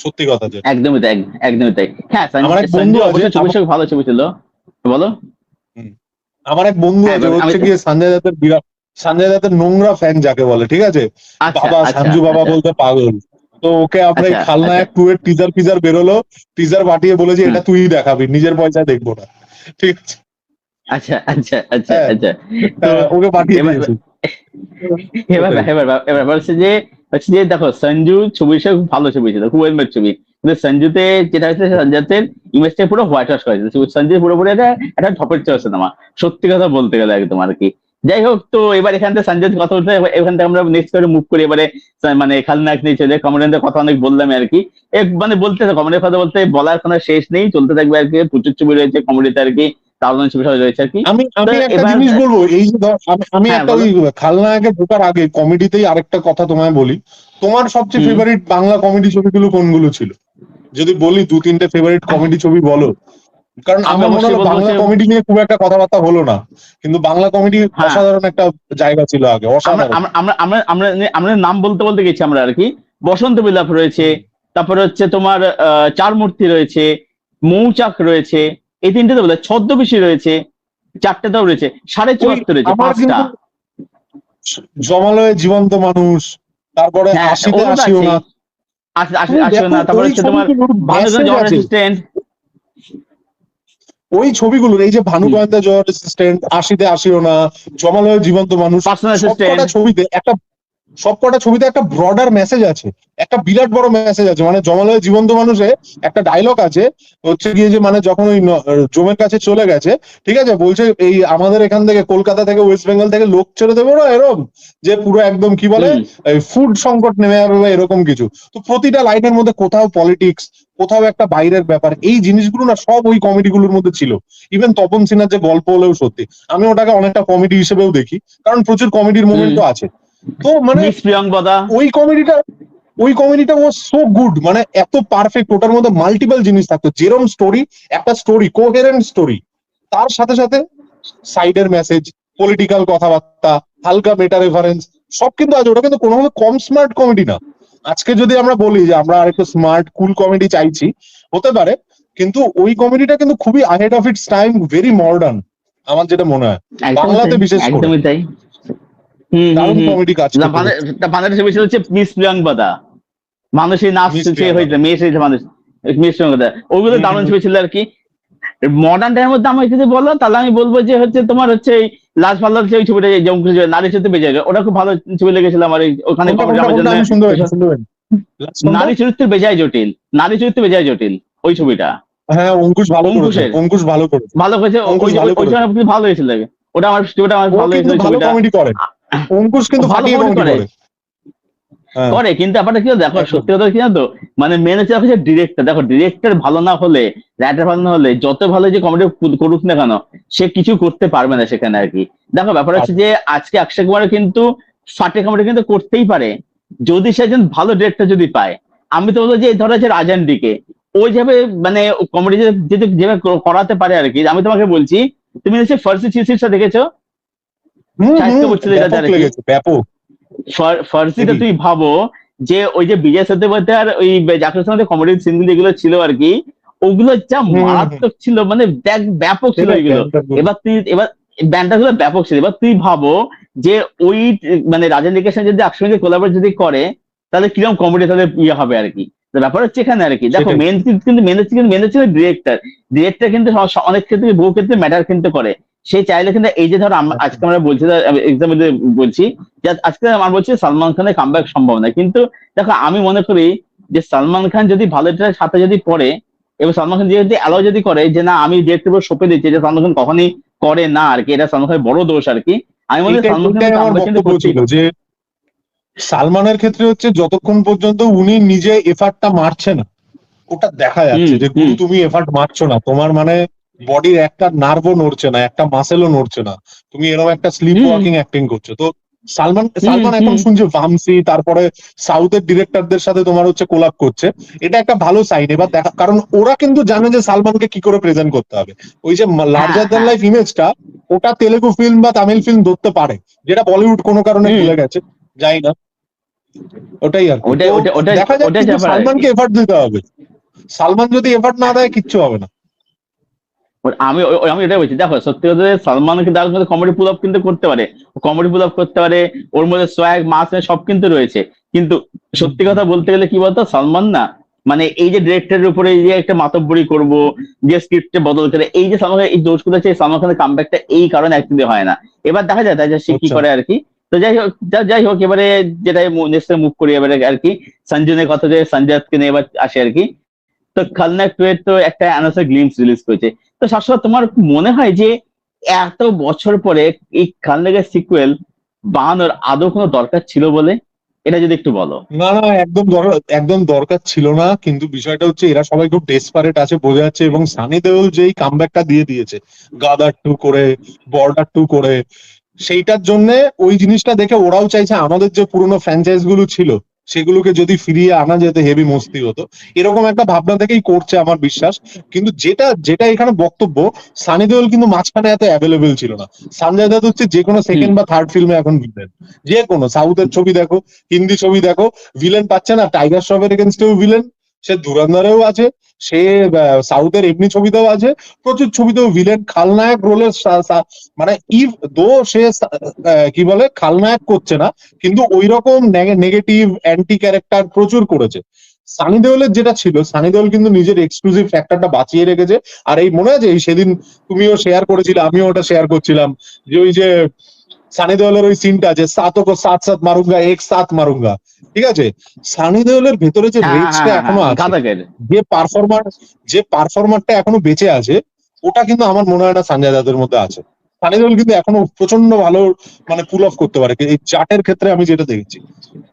সত্যি কথা যেটা। একদমই তাই, একদমই তাই। হ্যাঁ আমার এক বন্ধু সঞ্জয় আছে অবশ্যই ছবি ভালো ছবি ছিল। বলো। হুম, আমার এক বন্ধু হ্যাঁ আছে, ও আমি হচ্ছে গিয়ে সঞ্জয় দত্তের নোংরা ফ্যান যাকে বলে, ঠিক আছে, আচ্ছা বাবা আচ্ছা সঞ্জু বাবা আচ্ছা বলতে পাগল। তো ওকে আমরা এই আচ্ছা আচ্ছা খালনায়ক 2 এর টিজার ফিজার বেরোলো, টিজার পাঠিয়ে বলেছি হুম এটা তুই দেখাবি, নিজের পয়সায় দেখবো না, ঠিক আছে। আচ্ছা আচ্ছা আচ্ছা হ্যাঁ, আচ্ছা। তো ওকে পাঠিয়ে এবার দিয়েছি। এবার ওটাই। এবার এবার হচ্ছে যে দেখো সঞ্জু ছবি সে খুব ভালো ছবি ছিল, খুব ওয়েল মেড ছবি, কিন্তু সঞ্জুতে যেটা হচ্ছে সঞ্জয়তে ইমেজটা পুরো হোয়াইট ওয়াশ করেছে, সঞ্জু পুরোপুরি একটা একটা ঢপের চলছে সিনেমা সত্যি কথা বলতে গেলে একদম আর কি। যাই হোক, তো এবার এখান থেকে সঞ্জয় কথা বলতে এখান থেকে আমরা নেক্সট করে মুভ করি এবারে মানে খালনায়ক নিয়ে চলে কমেডিয়ানদের কথা অনেক বললাম আর কি। মানে বলতে কমেডির কথা বলতে বলার কোনো শেষ নেই, চলতে থাকবে আর কি, প্রচুর ছবি রয়েছে কমেডিতে আর কি, দারুণ ছবি সবাই রয়েছে আর কি। আমি তো আমি একটা এবার জিনিস বলবো, এই যে আমি হ্যাঁ একটা বলো। ওই খালনায়কে ঢোকার আগে কমেডিতেই আরেকটা কথা তোমায় বলি। তোমার সবচেয়ে হুম ফেভারিট বাংলা কমেডি ছবিগুলো কোনগুলো ছিল? যদি বলি 2-3টে ফেভারিট কমেডি ছবি বলো। কারণ আমি আমার মনে অবশ্যই হলো বলবো বাংলা যে কমেডি নিয়ে খুব একটা কথাবার্তা হলো না, কিন্তু বাংলা কমেডি হ্যাঁ, অসাধারণ একটা জায়গা ছিল আগে, আমরা অসাধারণ। আমরা আমরা আমরা আমরা আমরা নাম বলতে বলতে গেছি আমরা আর কি। বসন্ত বিলাপ রয়েছে, হুম। তারপরে হচ্ছে তোমার চার মূর্তি রয়েছে, মৌচাক রয়েছে, এই তিনটে তো বলে, ছদ্মবেশী রয়েছে, চারটে তাও রয়েছে, 74.5 রয়েছে, আমার পাঁচটা। কিন্তু জমালয়ে জীবন্ত মানুষ, তারপরে হ্যাঁ আশিতে ওগুলো তো আসিও আছেই, না। তুমি আসবে দেখো না, তারপর ওই হচ্ছে তোমার ছবিগুলোর ভানুগঞ্জ মেসেজ জহর আছে, অ্যাসিস্ট্যান্ট। ওই ছবিগুলোর এই যে ভানু গোয়েন্দা জয়ের অ্যাসিস্ট্যান্ট, আশিতে আসিও না, জমালয়ে জীবন্ত মানুষ, পার্সোনাল সবকটা অ্যাসিস্ট্যান্ট। ছবিতে একটা সবকটা ছবিতে একটা ব্রডার মেসেজ আছে, একটা বিরাট বড় মেসেজ আছে। মানে জমালয়ে জীবন্ত মানুষে একটা ডায়লগ আছে, হচ্ছে গিয়ে যে মানে যখন ওই জমের কাছে চলে গেছে, ঠিক আছে, বলছে এই আমাদের এখান থেকে কলকাতা থেকে ওয়েস্ট বেঙ্গল থেকে লোক ছেড়ে দেবো না, এরকম যে পুরো একদম কি বলে হুম ফুড সংকট নেমে যাবে বা এরকম কিছু। তো প্রতিটা লাইনের মধ্যে কোথাও পলিটিক্স, কোথাও একটা বাইরের ব্যাপার, এই জিনিসগুলো না সব ওই কমেডি গুলোর মধ্যে ছিল। ইভেন তপন সিনহার যে গল্প হলেও সত্যি আমি ওটাকে অনেকটা কমেডি হিসেবেও দেখি, কারণ প্রচুর কমেডির হুম মোমেন্টও আছে। তো মানে মিস প্রিয়ঙ্বদা। ওই কমেডিটা ওই কমেডিটা ওয়াজ সো গুড, মানে এত পারফেক্ট, ওটার মধ্যে মাল্টিপল জিনিস থাকতো, যেরম স্টোরি, একটা স্টোরি কোহেরেন্ট স্টোরি, তার সাথে সাথে সাইডের মেসেজ, পলিটিক্যাল কথাবার্তা, হালকা মেটা রেফারেন্স, সব কিন্তু আছে। ওটা কিন্তু কোনোভাবে কম স্মার্ট কমেডি না। আজকে যদি আমরা বলি যে আমরা আরেকটু স্মার্ট কুল কমেডি চাইছি, হতে পারে, কিন্তু ওই কমেডিটা কিন্তু খুবই ahead of its time, very modern, আমার যেটা মনে হয়, একদমই তাই, বাংলাতে বিশেষ করে একদমই তাই। হুম হুম দারুণ হুম কমেডি কাজ করতে করতে। বাংলাদেশ ছবি ছিল হচ্ছে মিস প্রিয়ঙ্বদা, মানুষই নাচ মিস সে প্রিয়াঙ্কা। হয়েছে মেয়ে হয়েছে মানুষ, মিস প্রিয়ঙ্বদা, ওগুলো হুম দারুণ হুম। ছবি ছিল আর কি। মডার্ন টাইমের মধ্যে আমি যদি বলো তাহলে আমি বলবো যে হচ্ছে তোমার হচ্ছে এই লাশ পাল্লার যে ওই ছবিটা, যেমন নারী চরিত্রে বেঁচে যায়, ওটা খুব ভালো ছবি লেগেছিল আমার, ওখানে কোনটা কমেডি কোনটা আমার কোনটা জন্য। আমি শুনতে পাইনি, শুনতে পাইনি। লাস্ট কোনটা? নারী চরিত্রে বেজায় জটিল, নারী চরিত্রে বেজায় জটিল, ওই ছবিটা হ্যাঁ, অঙ্কুশ ভালো করেছে, অঙ্কুশের অঙ্কুশ ভালো করেছে। ভালো হয়েছে, অঙ্কুশ ভালো ওই করেছে। ছবিটা খুব ভালো হয়েছিল। ওটা আমার ও ভালো হয়েছিল কিন্তু ওই ভালো ছবিটা। কমেডি করে, অঙ্কুশ কিন্তু ভালো ফাটিয়ে কমেডি কমেডি করে করে। হ্যাঁ, করে কিন্তু ব্যাপারটা কি দেখো একদম। সত্যি কথা কি জানো তো, মানে মেন হচ্ছে ডিরেক্টর, দেখো ডিরেক্টর ভালো না হলে, রাইটার ভালো না হলে, যত ভালো যে কমেডি করুক না কেন, সে কিছু করতে পারবে না সেখানে আর কি। দেখো ব্যাপার হচ্ছে যে আজকে অক্ষয় কুমার কিন্তু ফাটে কমেডি কিন্তু করতেই পারে, যদি সে একজন ভালো ডিরেক্টর যদি পায়। আমি তো বলবো যে ধরো যে রাজানডিকে ওই যাবে, মানে কমেডি যেভাবে করাতে পারে আর কি। আমি তোমাকে বলছি, তুমি নিশ্চয়ই ফার্সি থিসিসটা দেখেছো, হুম শাহিদ হুম, কাপুর ছিল এটাতে ব্যাপক আর কি। লেগেছে, ব্যাপক। ফার্সিটা হেভি। তুমি ভাবো যে ওই যে বিজয় সেতুপতি আর ওই জাকির খানের কমেডি সিনগুলো যেগুলো ছিল আর কি, ওগুলো যা মারাত্মক ছিল, মানে দেখ ব্যাপক ছিল ওইগুলো। এবার ব্যান্ডটা গুলো ব্যাপক ছিল। এবার তুই ভাবো যে ওই মানে রাজেন নিকের সাথে যদি একসঙ্গে কোলাবরেট যদি করে, তাহলে কিরকম কমেডি তাদের ইয়ে হবে আর কি। তো ব্যাপার হচ্ছে এখানে আর কি, দেখো সেটাই। মেন কিন্তু মেন হচ্ছে ডিরেক্টর। ডিরেক্টর কিন্তু অনেক ক্ষেত্রে বহু ক্ষেত্রে ম্যাটার কিন্তু করে। সে চাইলে কিন্তু এই যে ধরো আজকে আমরা বলছি, এক্সাম্পল বলছি যে আজকে আমার বলছি সালমান খানের কামব্যাক সম্ভব না, কিন্তু দেখো আমি মনে করি যে সালমান খান যদি ভালো এটার সাথে যদি পড়ে, এবং সালমান খান যদি অ্যালাউ যদি করে যে না আমি ডিরেক্টর সঁপে দিচ্ছি, যে সালমান খান কখনই করে না আর কি, এটা সালমান খানের বড় দোষ আর কি। আমি মনে করি সালমান খানের আমার কামব্যাক কিন্তু বক্তব্য করতেই ছিল যে সালমানের ক্ষেত্রে হচ্ছে যতক্ষণ পর্যন্ত উনি নিজে এফার্টটা মারছে না, ওটা দেখা যাচ্ছে যে গুরু তুমি এফার্ট মারছো না, তোমার মানে বডির একটা নার্ভও নড়ছে না, একটা মাসেলও নড়ছে না, তুমি এরকম একটা স্লিপ ওয়াকিং অ্যাক্টিং করছো। তো সালমান এখন শুনছে ভামসি, তারপরে সাউথের ডিরেক্টরদের সাথে তোমার হচ্ছে কোলাপ করছে, এটা একটা ভালো সাইন। এবার দেখা, কারণ ওরা কিন্তু জানে যে সালমানকে কি করে প্রেজেন্ট করতে হবে। ওই যে লার্জার দ্যান লাইফ ইমেজটা, ওটা তেলেগু ফিল্ম বা তামিল ফিল্ম ধরতে পারে, যেটা বলিউড কোনো কারণে ভুলে গেছে, যাই না। ওটাই আর কি। তো দেখা যাক, কিন্তু সালমানকে এফার্ট দিতে হবে। সালমান যদি এফার্ট না দেয় কিচ্ছু হবে না। আমি এটাই বলছি, দেখো সত্যি কথা সালমান কিন্তু তার মধ্যে কমেডি পুল আপ কিন্তু করতে পারে, কমেডি পুল আপ করতে পারে, ওর মধ্যে সোয়াগ মাস সব কিন্তু রয়েছে। কিন্তু সত্যি কথা বলতে গেলে কি বলতো, সালমান না মানে এই যে ডিরেক্টরের উপরে যে একটা মাতব্বরি করব, যে স্ক্রিপ্টে বদল করে, এই যে সালমান খানের এই দোষগুলো আছে, সালমান খানের কামব্যাকটা এই কারণে একচুয়ালি হয় না। এবার দেখা যায় তাই যে সে কি করে আর কি। তো যাই হোক, যাই হোক, এবারে যেটাই নেক্সট মুভ করি এবারে আর কি, সঞ্জুনের কথা, যে সঞ্জয় দত্তকে নিয়ে এবার আসে আর কি। তো খলনায়ক 2 এর তো একটা অ্যানাসার গ্লিমস রিলিজ করেছে। তো শাশ্বত, তোমার মনে হয় যে এত বছর পরে এই খলনায়কের সিকুয়েল বানানোর আদৌ কোনো দরকার ছিল বলে? এটা যদি একটু বলো। না না, একদম দরকার ছিল না, কিন্তু বিষয়টা হচ্ছে এরা সবাই খুব ডেসপারেট আছে বোঝা যাচ্ছে। এবং সানি দেওল যেই কামব্যাকটা দিয়ে দিয়েছে গাদার 2 করে, বর্ডার 2 করে, সেইটার জন্য ওই জিনিসটা দেখে ওরাও চাইছে আমাদের যে পুরোনো ফ্র্যাঞ্চাইজ গুলো ছিল সেগুলোকে যদি ফিরিয়ে আনা যেত, হেভি মস্তি হতো, এরকম একটা ভাবনা থেকেই করছে আমার বিশ্বাস। কিন্তু যেটা যেটা এখানে বক্তব্য, সানি দেওল কিন্তু মাঝখানে এত অ্যাভেলেবেল ছিল না। সঞ্জয় দত্ত হচ্ছে যে কোনো সেকেন্ড বা থার্ড ফিল্মে এখন ভিলেন, যে কোনো সাউথের ছবি দেখো, হিন্দি ছবি দেখো, ভিলেন পাচ্ছে না। টাইগার শ্রফের এগেনস্টেও ভিলেন, সে ধুরন্ধরেও আছে, সে সাউথের এমনি ছবিতেও আছে, প্রচুর ছবিতেও ভিলেন। খালনায়ক রোলের মানে ইভ দো সে কি বলে খালনায়ক করছে না, কিন্তু ওই রকম নেগেটিভ অ্যান্টি ক্যারেক্টার প্রচুর করেছে। সানি দেওলের যেটা ছিল, সানি দেওল কিন্তু নিজের এক্সক্লুসিভ ফ্যাক্টরটা বাঁচিয়ে রেখেছে। আর এই মনে আছে এই সেদিন তুমিও শেয়ার করেছিলে, আমিও ওটা শেয়ার করছিলাম, যে ওই যে সানি দেওলের ওই সিনটা আছে, সাতও কো সাত সাত মারুঙ্গা, এক সাথ মারুঙ্গা, ঠিক আছে? সানি দেওলের ভেতরে যে রেজটা এখনো আছে, ঘাতকের। যে পারফরমারটা এখনো বেঁচে আছে, ওটা কিন্তু আমার মনে হয় না সঞ্জয় দত্তের মধ্যে আছে। সানি দেওল কিন্তু এখনো প্রচন্ড ভালো মানে পুল অফ করতে পারে এই জাটের ক্ষেত্রে, আমি যেটা দেখেছি,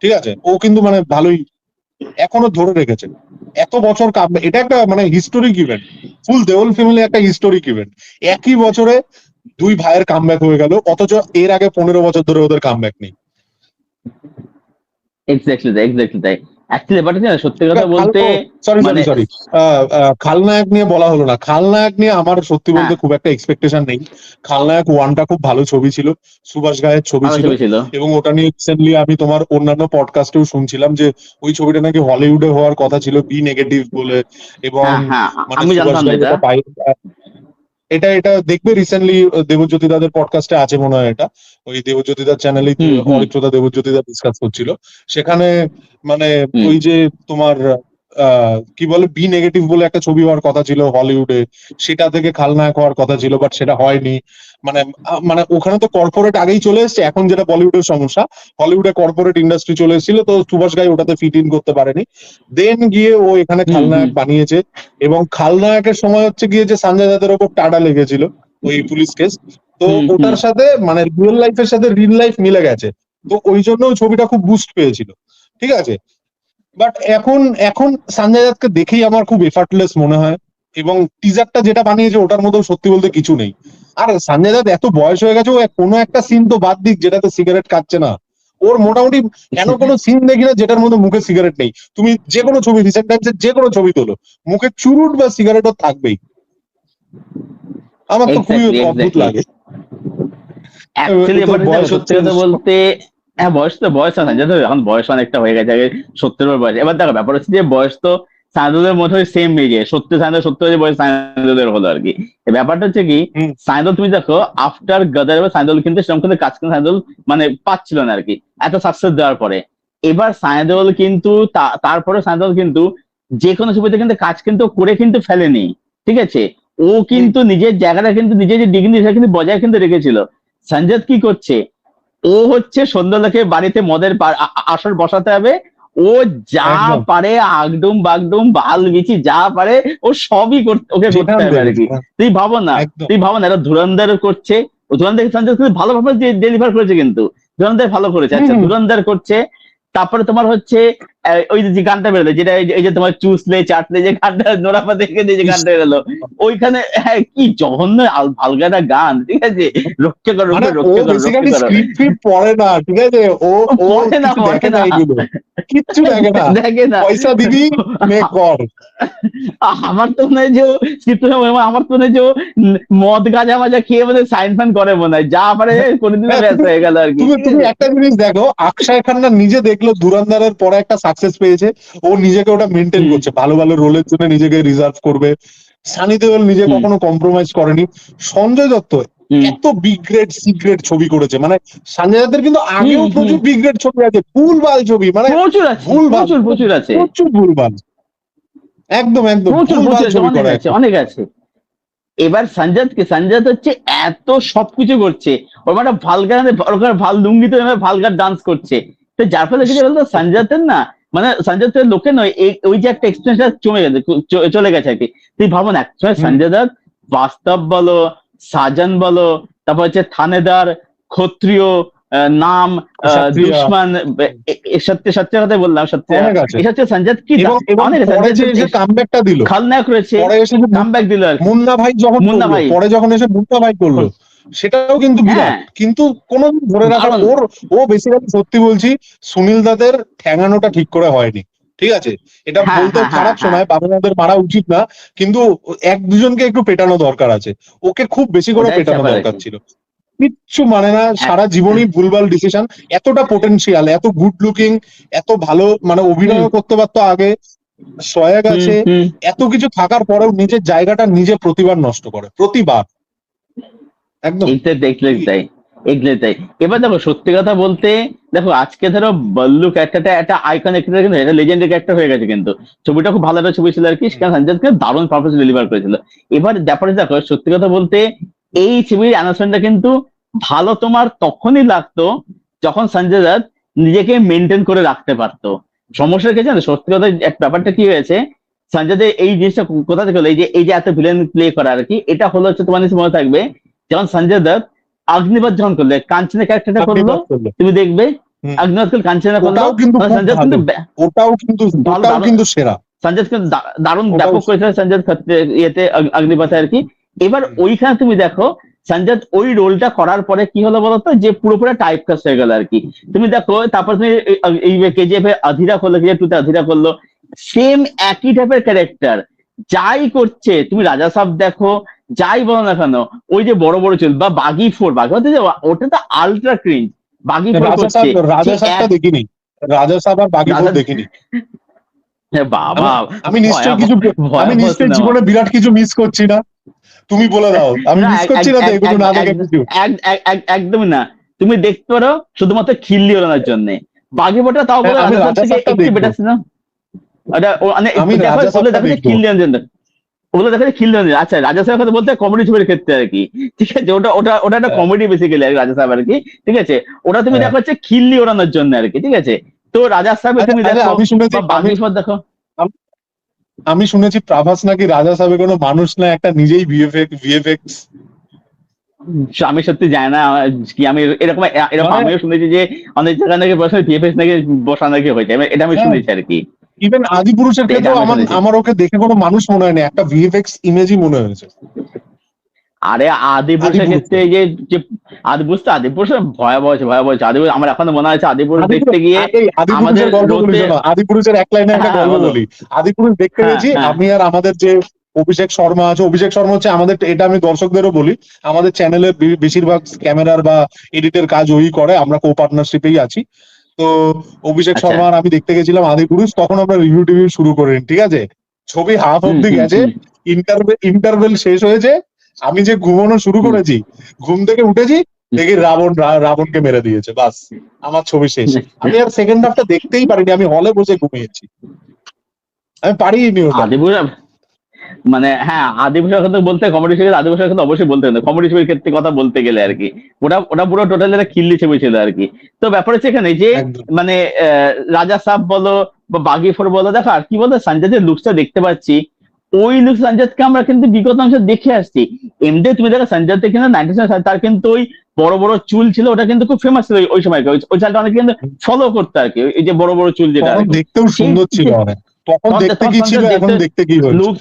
ঠিক আছে? ও কিন্তু মানে ভালোই এখনো ধরে রেখেছে এত বছর কাম। এটা একটা মানে হিস্টোরিক ইভেন্ট, ফুল দেওল ফ্যামিলি একটা হিস্টোরিক ইভেন্ট। একই বছরে দুই ভাইয়ের কামব্যাক হয়ে গেল, অথচ এর আগে 15 বছর ধরে ওদের কামব্যাক নেই। এক্স্যাক্টলি তাই, এক্স্যাক্টলি তাই। অ্যাকচুয়ালি ব্যাপারটা কি, সত্যি কথা বলতে মানে সরি, খালনায়ক নিয়ে বলা হলো না। খালনায়ক নিয়ে আমার সত্যি বলতে খুব একটা এক্সপেকটেশন নেই। খালনায়ক 1টা খুব ভালো ছবি ছিল, সুভাষ ঘায়ের ছবি ছিল, এবং ওটা নিয়ে রিসেন্টলি আমি তোমার অন্যান্য পডকাস্টেও শুনছিলাম যে ওই ছবিটা নাকি হলিউডে হওয়ার কথা ছিল, বি নেগেটিভ বলে। এবং মানে আমি সুভাষ জানতাম ঘাই এটা। এটা এটা দেখবে, রিসেন্টলি দেবজ্যোতি দাদের পডকাস্টে আছে মনে হয় এটা, ওই দেবজ্যোতি দার চ্যানেলেই অরিত্রদা দেবজ্যোতি দা ডিসকাস করছিল। সেখানে মানে ওই যে তোমার কি বলে বি নেগেটিভ বলে একটা ছবি হওয়ার কথা ছিল হলিউডে, সেটা থেকে খালনায়ক হওয়ার কথা ছিল, বাট সেটা হয়নি। মানে মানে ওখানে তো কর্পোরেট আগেই চলে এসেছে, এখন যেটা বলিউডের সমস্যা, হলিউডে কর্পোরেট ইন্ডাস্ট্রি চলে এসেছিল, তো সুভাষ ঘাই ওটাতে ফিট ইন করতে পারেনি। দেন গিয়ে ও এখানে খালনায়ক বানিয়েছে, এবং খালনায়কের সময় হচ্ছে গিয়ে যে সঞ্জয় দত্তের ওপর টাডা লেগেছিল ওই পুলিশ কেস, তো ওটার সাথে মানে রিয়েল লাইফের সাথে রিয়েল লাইফ মিলে গেছে, তো ওই জন্য ওই ছবিটা খুব বুস্ট পেয়েছিল, ঠিক আছে? বাট এখন এখন সঞ্জয় দত্তকে দেখেই আমার খুব এফার্টলেস মনে হয়, এবং টিজারটা যেটা বানিয়েছে ওটার মধ্যেও সত্যি বলতে কিছু নেই। আর সঞ্জয় দত্ত এত বয়স হয়ে গেছে, ও কোনো একটা সিন তো বাদ দিক যেটাতে সিগারেট খাচ্ছে না। ওর মোটামুটি কেন কোনো সিন দেখি না যেটার মধ্যে মুখে সিগারেট নেই। তুমি যে কোনো ছবি, রিসেন্ট টাইমসের যে কোনো ছবি তোলো, মুখে চুরুট বা সিগারেটও থাকবেই। আমার তো খুবই অদ্ভুত লাগে। অ্যাকচুয়ালি সত্যি কথা বলতে হ্যাঁ বয়স না যেহেতু এখন বয়স অনেকটা হয়ে গেছে, আগে 70 বয়স। এবার দেখো ব্যাপার হচ্ছে যে বয়স তো সাইদুলের মধ্যে সেম মেজে 70 বয়স সাইদুলের হলো আর কি। ব্যাপারটা হচ্ছে কি, হুম। সাইদুল তুমি দেখো আফটার গাদার সাইদুল কিন্তু সেরকম কিন্তু কাজ কিন্তু সাইদুল মানে পাচ্ছিল না আর কি, এত সাকসেস দেওয়ার পরে। এবার সাইদুল কিন্তু তারপরে সাইদুল কিন্তু যে কোনো ছবিতে কিন্তু কাজ কিন্তু করে কিন্তু ফেলেনি, ঠিক আছে। ও কিন্তু নিজের জায়গাটা কিন্তু নিজের যে ডিগ্রি সেটা কিন্তু বজায় কিন্তু রেখেছিল। সঞ্জত কি করছে, ও হচ্ছে সন্ধ্যাটাকে বাড়িতে মদের আসর বসাতে হবে, ও যা একদম পারে আগডুম বাগডুম বাল বিচি যা পারে ও সবই ওকে করতে যেখান হবে আর থেকে কি। তুই ভাবো না, একদম। এটা ধুরন্ধর করছে, ও ধুরন্ধর সঞ্জয় কিন্তু ভালোভাবে ডেলিভার করেছে, কিন্তু ধুরন্ধর ভালো করেছে। হুম, আচ্ছা হুম। ধুরন্ধর করছে, তারপরে তোমার হচ্ছে ওই যে গানটা বেরোলো যেটা এই যে তোমার চুসলে চাটলে যে গানটা নোরাপা দেখে যে ইস, গানটা বেরোলো, ওইখানে হ্যাঁ কি জঘন্য আলগা গান, ঠিক আছে। রক্ষে করো মানে ও রক্ষে করো রক্ষে বেসিক্যালি করো। স্ক্রিপ্ট ফিপ্ট পড়ে না, ঠিক আছে, ও ও পড়ে না কিছু পড়ে দেখে না না এগুলো, কিচ্ছু দেখে না, দেখে না। পয়সা দিবি নে কর। আমার তো মনে হয় যে আমার তো মনে হয় যে ও মদ গাঁজা মাজা খেয়ে মানে সাইন ফাইন করে মনে হয়, যা পারে করে দিলে হ্যাঁ, ব্যাস তুমি হয়ে গেল আর কি, তুমি ঠিক তুমি আছে। একটা জিনিস দেখো, অক্ষয় খান্না নিজে দেখলো ধুরন্ধরের পরে একটা সাকসেস পেয়েছে, ও নিজেকে ওটা মেনটেন হুম করছে, ভালো ভালো রোলের জন্য নিজেকে রিজার্ভ করবে। সানি দেওল নিজে হুম কখনো কম্প্রোমাইজ করেনি। সঞ্জয় দত্ত হুম এত বিগ গ্রেড সিগ্রেট ছবি করেছে, মানে সঞ্জয় দত্তের কিন্তু হুম আগেও হুম প্রচুর বিগ গ্রেড ছবি আছে, ভুলভাল ছবি, মানে প্রচুর আছে, ভুলভাল, প্রচুর আছে, প্রচুর ভুলভাল, একদম একদম ভুলভাল আছে, ছবি অনেক করা আছে একদম। অনেক আছে। এবার সঞ্জাত হচ্ছে এত সবকিছু করছে, ওর মানে ভাল লুঙ্গিতে ভালগার ডান্স করছে, তো যার ফলে কিছু বলতো সঞ্জাতের না, মানে সঞ্জাতের লোকে নয় ওই যে একটা এক্সপিরিয়েন্স জমে গেছে, চলে গেছে আর কি। তুই ভাবো না একসময় হুম। সঞ্জয় দত্ত বাস্তব বলো, সাজন বলো, তারপর হচ্ছে থানেদার, ক্ষত্রিয়, নাম, সাত্রিয়া, দুশ্মন, সত্যি সত্যি কথা বললাম, সত্যি অনেক আছে। এটা হচ্ছে সঞ্জাত কি এবং এবং অনেক পরে যে এসে কামব্যাকটা দিল, খলনায়ক রয়েছে, পরে এসে যে কাম ব্যাক দিল আর কি। মুন্না ভাই যখন মুন্না করলো, ভাই, পরে যখন এসে মুন্না ভাই করলো, সেটাও কিন্তু হ্যাঁ বিরাট, কিন্তু কোনো ধরে রাখার দারুণ, ওর, ও বেসিক্যালি সত্যি বলছি, সুনীল দাদের ঠ্যাঙানোটা ঠিক করে হয়নি, ঠিক আছে, এটা হ্যাঁ বলতেও হ্যাঁ হ্যাঁ খারাপ হ্যাঁ শোনায়, বাবা মাদের মারা উচিত না, কিন্তু এক দুজনকে একটু পেটানো দরকার আছে, ওকে খুব বেশি করে ওটাই পেটানো ব্যাপার আর দরকার কি। ছিল। কিচ্ছু মানে না, হ্যাঁ, সারা জীবনই ভুলভাল ডিসিশন। এতটা পোটেনশিয়াল, এত গুড লুকিং, এত ভালো, মানে হুম অভিনয় করতে পারতো আগে, সয়াগ হুম আছে, হুম এত কিছু থাকার পরেও নিজের জায়গাটা নিজে প্রতিবার নষ্ট করে, প্রতিবার, একদম। এইটা দেখলে তাই, এগলে তাই। এবার দেখো সত্যি কথা বলতে, দেখো আজকে ধরো বল্লু ক্যারেক্টারটা একটা আইকনিক ক্যারেক্টার, কিন্তু এটা লেজেন্ডারি ক্যারেক্টার হয়ে গেছে, কিন্তু ছবিটা খুব ভালো একটা ছবি ছিল আর কি, সেখানে সঞ্জয় দত্ত দারুণ পারফরমেন্স ডেলিভার করেছিল। এবার ব্যাপারে দেখো সত্যি কথা বলতে, এই ছবির অ্যানাউন্সমেন্টটা কিন্তু ভালো তোমার তখনই লাগতো যখন সঞ্জয় দত্ত নিজেকে মেনটেন করে রাখতে পারতো। সমস্যা কি জানো, সত্যি কথা ব্যাপারটা কি হয়েছে, সঞ্জয় দত্ত এই জিনিসটা কোথা থেকে হলো, এই যে এত ভিলেন প্লে করা আর কি, এটা হলো হচ্ছে তোমার নিশ্চয়ই মনে থাকবে, যেমন সঞ্জয় দত্ত অগ্নিপথ যখন করলে কাঞ্চনের ক্যারেক্টারটা করলো, আগ্নিপথ করলো। তুমি দেখবে হুম। অগ্নিপথ করলে কাঞ্চনা করলো, ওটাও কিন্তু মানে খুব সঞ্জয় ভালো, কিন্তু ওটাও কিন্তু, ভালো ওটাও দারুণ, কিন্তু সেরা, সঞ্জয় কিন্তু দারুণ ওটাও। ব্যাপক করেছিল সঞ্জয় ইয়েতে অগ্নিপথে আর কি। এবার হুম। ওইখানে তুমি দেখো সঞ্জয় ওই রোলটা করার পরে কি হলো বলতো, যে পুরোপুরি টাইপ কাস্ট হয়ে গেল আর কি। তুমি দেখো তারপর তুমি এই কেজিএফ এ অধীরা করলো, কেজিএফ 2 তে অধীরা করলো, সেম একই টাইপের ক্যারেক্টার, যাই করছে তুমি রাজা সাহেব দেখো, যাই বলো না কেন, ওই যে বড় বড় চুল বা বাগি হচ্ছে যে ওটা তো আলট্রা ক্রিঞ্জ, বাগি ফোর রাজা করছে, সাহেব, সে রাজা সাহেবটা এক দেখিনি, রাজা সাহেব আর বাকি ফোর রাজা, দেখিনি। বাবা আমি আমি নিশ্চয়ই ভয়াবহ, কিছু, আমি ভয়াবহ নিশ্চয়ই সিনেমা। জীবনে বিরাট কিছু মিস করছি না, তুমি বলে দাও, আমি না মিস করছি না তো এগুলো না দেখে কিছু। একদমই না, তুমি দেখতে পারো শুধুমাত্র খিল্লি ওড়ানোর জন্য। বাগিবটা তাও হ্যাঁ, বলে আমি রাজা সাহেব রাজা থেকে সাহেবটা একটু দেখবো, বেটার ছিল। ওটা মানে আমি দেখো রাজা ওগুলো সাহেবটা দেখা যাচ্ছে দেখবো। খিল্লি অঞ্জন, ওগুলো দেখা যাচ্ছে খিল্লি অঞ্জন। আচ্ছা রাজা সাহেব কথা বলতে কমেডি ছবির ক্ষেত্রে আর কি, ঠিক আছে, ওটা ওটা ওটা একটা হ্যাঁ, কমেডি বেসিক্যালি রাজা সাহেব আর কি, ঠিক আছে। ওটা তুমি হ্যাঁ। দেখো হচ্ছে খিল্লি ওড়ানোর জন্য আর কি, ঠিক আছে। তো রাজা সাহেব আচ্ছা তুমি আচ্ছা, দেখো আমি শুনেছি, বা আমি বাগিফর দেখো। আম- আমি শুনেছি প্রভাস নাকি রাজা সাহেবের কোনো মানুষ না, একটা নিজেই ভিএফএক্স, আমি সত্যি জানি না কি, আমি এরকম এরকম মানে আমিও শুনেছি যে অনেক জায়গায় নাকি বসে ভিএফএক্স নাকি বসা নাকি হয়েছে, এটা আমি হ্যাঁ, শুনেছি আর কি, ইভেন আদিপুরুষের এটা ক্ষেত্রেও আমি আমার শুনেছি। আমার ওকে দেখে কোনো মানুষ মনে হয়নি, একটা ভিএফএক্স ইমেজই মনে হয়েছে আরে আদিপুরুষের ক্ষেত্রে আদিপুরুষে। এই যে যে আদিপুরুষ ভয়াবহ আছে, ভয়াবহ আছে আদিপুরুষ। আমার এখনো মনে আছে আদিপুরুষ দেখতে আদিপুরুষ, গিয়ে এই আমাদের আদিপুরুষের গল্প বলি রোতে, শোনো, আদিপুরুষের এক লাইনে একটা হ্যাঁ গল্প বলো, বলি। আদিপুরুষ দেখতে হ্যাঁ গেছি হ্যাঁ আমি আর আমাদের যে অভিষেক শর্মা আছে। অভিষেক শর্মা হচ্ছে আমাদের, এটা আমি দর্শকদেরও বলি, আমাদের চ্যানেলে বেশিরভাগ ক্যামেরার বা এডিটের কাজ ওই করে, আমরা কো পার্টনারশিপেই আছি। তো অভিষেক আচ্ছা। শর্মা আর আমি দেখতে গেছিলাম আদিপুরুষ, তখন আমরা রিভিউ টিভিউ শুরু করিনি, ঠিক আছে, ছবি হাফ হুম অব্দি হুম গেছে, হুম। ইন্টারভেল শেষ হয়েছে, আমি যে ঘুমানো শুরু হুম। করেছি, ঘুম থেকে উঠেছি, দেখি রাবণকে মেরে দিয়েছে, বাস আমার ছবি শেষ। আমি আর সেকেন্ড হাফটা দেখতেই পারিনি, আমি হলে বসে ঘুমিয়েছি, আমি পারিনি ওটা। আদিপুর মানে হ্যাঁ, আদিপুরের কথা বলতে, কমেডি ছবি আদিপুরের কথা অবশ্যই বলতে হবে, কমেডি ছবির ক্ষেত্রে কথা বলতে গেলে আর কি, ওটা ওটা পুরো টোটাল একটা খিল্লি ছবি ছিল আর কি। তো ব্যাপার হচ্ছে এখানে যে একদম। মানে রাজা সাব বলো বা বাগি ফোর বলো, দেখো আর কি বলতো, সঞ্জয়ের লুকসটা দেখতে পাচ্ছি, ওই লুক সঞ্জয়কে আমরা কিন্তু বিগত অংশে দেখে আসছি। এমনি তুমি দেখো সঞ্জয়তে কিন্তু 90 তার কিন্তু ওই বড় বড় চুল ছিল, ওটা কিন্তু খুব ফেমাস ছিল ওই সময়, ওই চালটা অনেকে কিন্তু ফলো করতো আর কি, এই যে বড় বড় চুল যেটা আর তখন কি। দেখতেও সেই সুন্দর ছিল অনেক, তখন তখন দেখতে তখন কি ছিল, সঞ্জয় এখন দেখতে দেখতে কি হয়েছে। লুক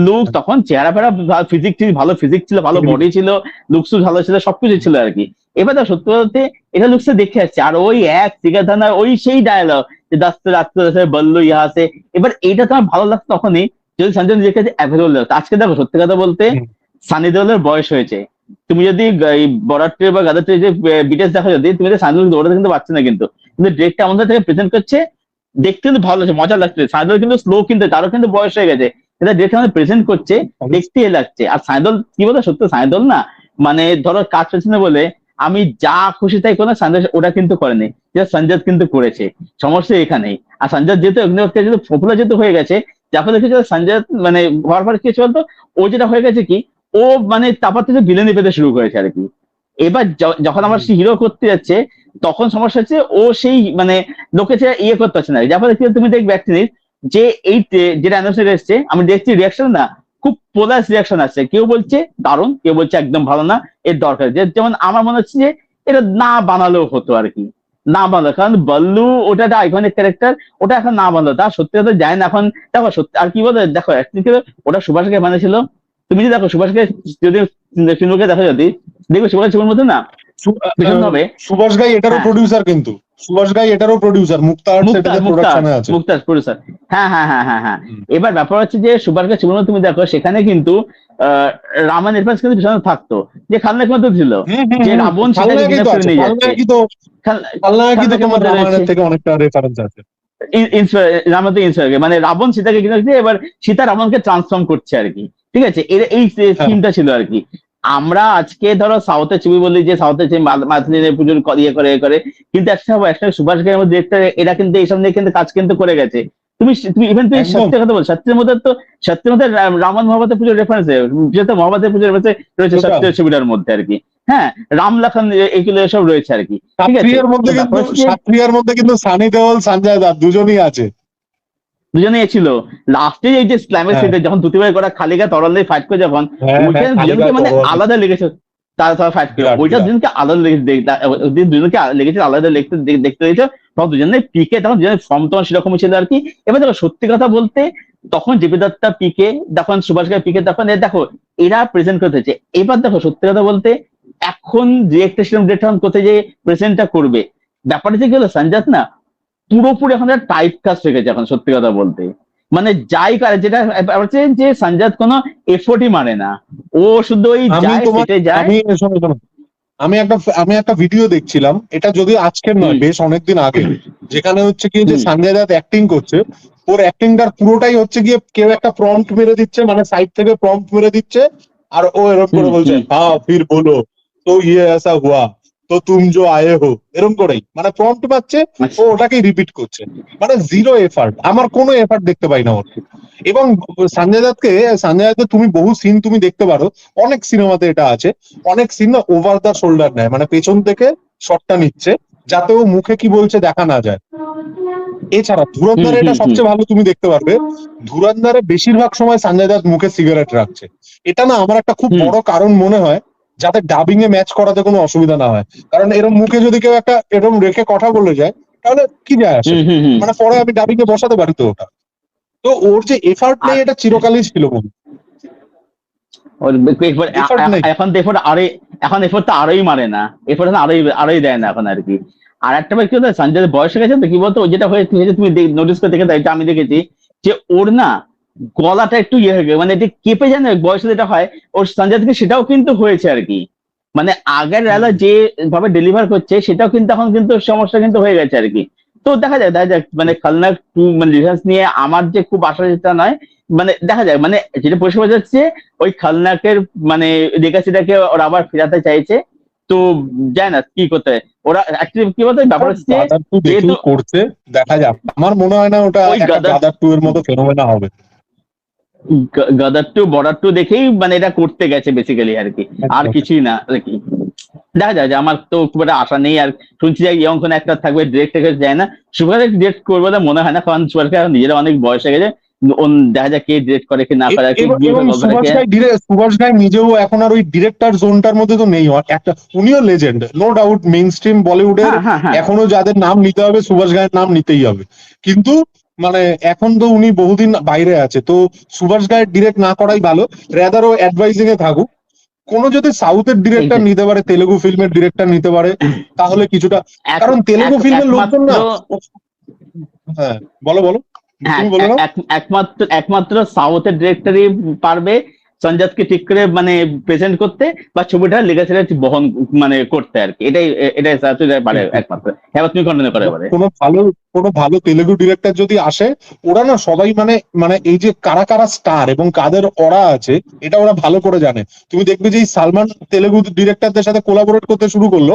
লুক তখন চেহারা ফেরা ফিজিক ছিল, ভালো ফিজিক ছিল, ভালো বডি ছিল, লুকস ভালো ছিল, সবকিছু ছিল আর কি। এবার তো সত্যি বলতে এটা লুকসে দেখে আসছে, আর ওই এক সিগার ওই সেই ডায়লগ যে দাস্তে রাখতে বললো ইহা আছে। এবার এইটা তোমার ভালো লাগতো তখনই যদি সঞ্জয় নিজের কাছে অ্যাভেলেবল লাগতো। আজকে দেখো সত্যি কথা বলতে হুম। সানি দেওলের বয়স হয়েছে, তুমি যদি এই বরাট বা গাদার যে বিটেস দেখো, যদি তুমি সানি দেওল দৌড়াতে কিন্তু পারছে না, কিন্তু কিন্তু ডিরেক্টটা আমাদের থেকে প্রেজেন্ট করছে, দেখতে কিন্তু ভালো লাগছে, মজা লাগছে। সাইদল কিন্তু স্লো, কিন্তু তারও কিন্তু বয়স হয়ে গেছে, এটা দেখে আমাদের প্রেজেন্ট করছে, দেখতে লাগছে। আর সাইদল কি বলতো, সত্যি সাইদল না, মানে ধরো কাজ পেছনে বলে আমি যা খুশি তাই কোনো, সঞ্জয় ওটা কিন্তু করেনি, যেটা সঞ্জয় কিন্তু করেছে। সমস্যা এখানেই। আর সঞ্জয় যেহেতু যেহেতু পপুলার যেহেতু হয়ে গেছে, যার দেখেছি সঞ্জয় মানে হওয়ার পর কি বলতো, ও যেটা হয়ে গেছে কি, ও মানে তারপর থেকে ভিলেনি পেতে শুরু করেছে আর কি। এবার যখন আমার সে হিরো করতে যাচ্ছে, তখন সমস্যা হচ্ছে ও সেই মানে লোকে সে ইয়ে করতে পারছে না। যার ফলে তুমি দেখবে এক জিনিস, যে এই যেটা অ্যানিভার্সারি এসছে, আমি দেখছি রিয়াকশন না, খুব পোলাস রিয়াকশন আসছে, কেউ বলছে দারুণ, কেউ বলছে একদম ভালো না, এর দরকার যেমন আমার মনে হচ্ছে যে এটা না বানালেও হতো আর কি, না বানালো, কারণ বল্লু ওটা একটা আইকনিক ক্যারেক্টার, ওটা এখন না বানালো, তা সত্যি কথা যায় না এখন। দেখো সত্যি আর কি বলে, দেখো ওটা সুভাষকে বানিয়েছিল, তুমি যদি দেখো সুভাষকে, যদি সিনুকে দেখো, যদি দেখবে সুভাষ ছবির মধ্যে না ভীষণ ভাবে। সুভাষ ঘাই এটারও হ্যাঁ, প্রডিউসার, কিন্তু সুভাষ ঘাই এটারও প্রডিউসার, মুক্তা আর্টস মুক্তার এটাতে মুক্তার প্রোডাকশনে আছে। মুক্তার প্রডিউসার। হ্যাঁ হ্যাঁ হ্যাঁ হ্যাঁ হ্যাঁ। হুম। এবার ব্যাপার হচ্ছে যে সুভাষকে ছবির মধ্যে তুমি দেখো, সেখানে কিন্তু রামান রেফারেন্স কিন্তু ভীষণ থাকতো, যে খালনায়ক মধ্যে ছিল, হুম হুম যে হুম। রাবণ সীতাকে খালনায়কই কিডন্যাপ তো করে আছে, নিয়ে যাচ্ছে। খালনায়কই তো, খালনায়কই তো খালনায়কের তোমার মধ্যে রয়েছে রামায়ণের থেকে অনেকটা রেফারেন্স আছে। রামায়ণ ইন্সপায়ার, মানে রাবণ সীতাকে কিডন্যাপ করে, এবার সীতা রাবণকে ট্রান্সফর্ম করছে আর কি। ঠিক আছে, এই হ্যাঁ। থিমটা ছিল আর কি। আমরা আজকে ধরো সাউথের ছবি বলি যে সাউথের ছবি মাতৃ পুজোর ইয়ে করে কিন্তু একটা সুভাষ ঘাইয়ের মধ্যে এরা কিন্তু এইসব নিয়ে কিন্তু কাজ কিন্তু করে গেছে। তুমি তুমি ইভেন তুমি একদম। সত্যি কথা বল, সত্যের মধ্যে তো, সত্যের মধ্যে রামান মহাভারতের পুজোর রেফারেন্স, যেহেতু মহাভারতের পুজোর রেফারেন্স রয়েছে সেটা সত্যের ছবিটার মধ্যে আর কি। হ্যাঁ, রাম লক্ষণ এগুলো এসব রয়েছে আর কি। ঠিক আছে, সাত্রিয়ার মধ্যে তো ব্যাপার কিন্তু, হচ্ছে যে সাত্রিয়ার মধ্যে কিন্তু সানি দেওল সঞ্জয় দত্ত দুজনই আছে। দুজনে ছিল লাস্টে এই যে ক্লাইম্যাক্স হ্যাঁ সিনটা, যখন দুটি করে খালি গায়ে তরল দিয়ে ফাইট করে, যখন হ্যাঁ হ্যাঁ, ওইখানে দুজনকে কালিকা মানে তরোয়াল, আলাদা লেগেছে, তারা তারা ফাইট করে, বিরাট ওইটা বিরাট। দুজনকে আলাদা লেগেছে, দুজনকে লেগেছে আলাদা দেখতে দিয়েছে। তখন দুজনে পিকে, তখন দুজনের ফর্ম তখন সেরকমই ছিল আর কি। এবার দেখো সত্যি কথা বলতে, তখন জেপি দত্তা পিকে, তখন সুভাষ গাই পিকে, তখন দেখো এরা প্রেজেন্ট করতেছে। এবার দেখো সত্যি কথা বলতে, এখন ডিরেক্টর করতে যে প্রেজেন্টটা করবে, ব্যাপারটা যে কি হলো, সঞ্জাত না পুরোপুরি এখন টাইপ কাস্ট হয়ে গেছে এখন, সত্যি কথা বলতে। মানে যাই করে, যেটা হচ্ছে যে সঞ্জাত কোনো এফোর্টই মারে না, ও শুধু ওই আমি যায় তোমার, সেটাই যায়। আমি শোনো শোনো, আমি একটা ভিডিও দেখছিলাম, এটা যদিও আজকের নয়, হুম বেশ অনেকদিন আগে, যেখানে হচ্ছে কি যে হুম সঞ্জয় দত্ত অ্যাক্টিং করছে, ওর অ্যাক্টিংটার পুরোটাই হচ্ছে গিয়ে কেউ একটা প্রম্পট মেরে দিচ্ছে, মানে সাইড থেকে প্রম্পট মেরে দিচ্ছে, আর ও এরকম হুম করে বলছে হুম। হ্যাঁ ফির বলো, তো ইয়ে ऐसा हुआ, তো তুম জো আয়ে হো, এরকম করেই মানে প্রম্পট পাচ্ছে, ও আচ্ছা। ওটাকেই রিপিট করছে, মানে জিরো এফার্ট, আমার কোনো এফার্ট দেখতে পাই না ওর। এবং সঞ্জয় দত্তের তুমি বহু সিন তুমি দেখতে পারো, অনেক সিনেমাতে এটা আছে, অনেক সিন না ওভার দা শোল্ডার নেয়, মানে পেছন থেকে শটটা নিচ্ছে, যাতে ও মুখে কি বলছে দেখা না যায়। এছাড়া হুম ধুরন্ধরে এটা হুম হুম সবচেয়ে ভালো তুমি দেখতে পারবে, ধুরন্ধরে বেশিরভাগ সময় সঞ্জয় দত্ত মুখে সিগারেট রাখছে। এটা না আমার একটা খুব হুম বড় কারণ মনে হয়, যাতে ডাবিং এ ম্যাচ করাতে কোনো অসুবিধা না হয়, কারণ এরম মুখে যদি কেউ একটা এরম রেখে কথা বলে যায়, তাহলে কি যায় আসে, হুম হুম হুম। মানে পরে আমি ডাবিং এ বসাতে পারি তো ওটা। তো ওর যে এফার্ট নেই, আর এটা চিরকালই ছিল বন্ধু, ওর এফার্ট নেই। এখন তো এফোর্ট আরোই, এখন এফোর্ট তো আরোই মারে না, এফোর্ট এখন আরোই আরোই দেয় না এখন আর কি। আর একটা ব্যাপার কি হতো, সঞ্জয় বয়স হয়ে গেছে তো কি বলতো, যেটা হয়েছে তুমি নোটিস করে দেখে, এটা আমি দেখেছি যে ওর না গলাটা একটু ইয়ে হয়ে গেছে, মানে এটা কেঁপে যায় না বয়সে যেটা হয়, ওর সঞ্জয় থেকে সেটাও কিন্তু হয়েছে আর কি। মানে আগের রেলা যে ভাবে ডেলিভার করছে সেটাও কিন্তু এখন কিন্তু সমস্যা কিন্তু হয়ে গেছে আর কি। তো দেখা যাক মানে খালনাক 2 মানে রিহার্স নিয়ে আমার যে খুব আশা যেটা নয়, মানে দেখা যায় মানে যেটা পরিষেবা যাচ্ছে ওই খালনাকের মানে লেগাসিটাকে ওরা আবার ফেরাতে চাইছে। তো জানি না কি করতে হয়। ওরা অ্যাকচুয়ালি কি বলতো ব্যাপার হচ্ছে গাদার টু যেহেতু দেখেই করছে, দেখা যাক। আমার মনে হয় না ওটা ওই একটা গাদার টু এর মতো ফেনোমেনা হবে। গাদার টু বর্ডার টু দেখেই মানে এটা করতে গেছে বেসিক্যালি আর কি, আর একদম। কিছুই না আর কি। দেখা যায় যে আমার তো খুব একটা আশা নেই। আর শুনছি যে ইয়ং কোন একটা থাকবে, ডিরেক্ট থেকে যায় না, সুপার ডিরেক্ট করবে বলে মনে হয় না, কারণ সুপার নিজেরা অনেক বয়স হয়ে গেছে। দেখা যায় কে ডিরেক্ট করে কি না করে আর কি, এবং গল্প সুভাষ থাকে। ঘাই সুভাষ ঘাই নিজেও এখন আর ওই ডিরেক্টর জোনটার মধ্যে তো নেই। একটা উনিও legend, no doubt. Mainstream বলিউডের হ্যাঁ হ্যাঁ হ্যাঁ। এখনো যাদের নাম নিতে হবে, সুভাষ ঘাইয়ের নাম নিতেই হবে। কিন্তু মানে এখন তো উনি বহুদিন বাইরে আছে, তো সুভাষ ঘাইয়ের ডিরেক্ট না করাই ভালো। রেদার ও অ্যাডভাইজিং এ থাকুক। কোনো যদি সাউথের ডিরেক্টর Exactly. নিতে পারে, তেলেগু ফিল্মের ডিরেক্টর নিতে পারে, তাহলে কিছুটা, কারণ তেলেগু ফিল্মের লোকজন একমাত্র না। হ্যাঁ, বলো বলো, হ্যাঁ তুমি বলে নাও। একমাত্র একমাত্র সাউথের ডিরেক্টরই পারবে সঞ্জাতকে ঠিক করে মানে প্রেজেন্ট করতে, বা ছবিটা লেগেছে বহন মানে করতে আর কি। এটাই সাউথের পারে একমাত্র। এবার তুমি কন্টিনিউ করো এবারে। কোনো ভালো কোনো ভালো তেলেগু ডিরেক্টর যদি আসে, ওরা না সবাই মানে মানে এই যে কারা কারা স্টার এবং কাদের অরা আছে, এটা ওরা ভালো করে জানে। তুমি দেখবে যে এই সালমান তেলেগু ডিরেক্টরদের সাথে কোলাবোরেট করতে শুরু করলো,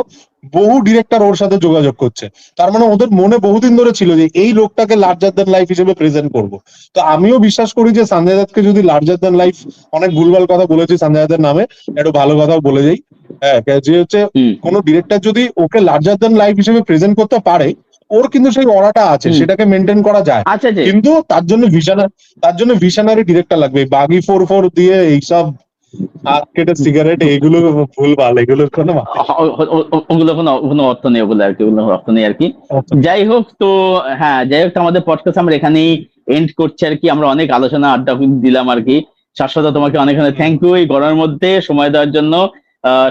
বহু ডিরেক্টর ওর সাথে যোগাযোগ করছে। তার মানে ওদের মনে বহুদিন ধরে ছিল যে এই লোকটাকে লার্জার দ্যান লাইফ হিসেবে প্রেজেন্ট করব। তো আমিও বিশ্বাস করি যে সঞ্জয় দত্তকে যদি লার্জার দ্যান লাইফ, অনেক ভুলভাল কথা বলেছি সঞ্জয় দত্তের নামে, একটু ভালো কথাও বলে যাই। হ্যাঁ, যে হচ্ছে হুম কোন ডিরেক্টর যদি ওকে লার্জার দ্যান লাইফ হিসেবে প্রেজেন্ট করতে পারে, ওর কিন্তু সেই অরাটা আছে, হুম। সেটাকে মেনটেন করা যায়। আচ্ছা যে কিন্তু তার জন্য ভিশনারি ডিরেক্টর লাগবে। বাগি 4-4 দিয়ে এইসব হাত কেটে সিগারেট, এগুলো ভুলভাল, এগুলোর কোনো মানে ওগুলো কোনো কোনো অর্থ নেই, ওগুলো আর কি, ওগুলো অর্থ নেই আর কি। নেই। যাই হোক তো, হ্যাঁ যাই হোক তো, আমাদের পডকাস্ট আমরা এখানেই এন্ড করছি আর কি। আমরা অনেক আলোচনা আড্ডা দিলাম আর কি। শাশ্বত, তোমাকে অনেক অনেক থ্যাংক ইউ এই গরমের মধ্যে সময় দেওয়ার জন্য।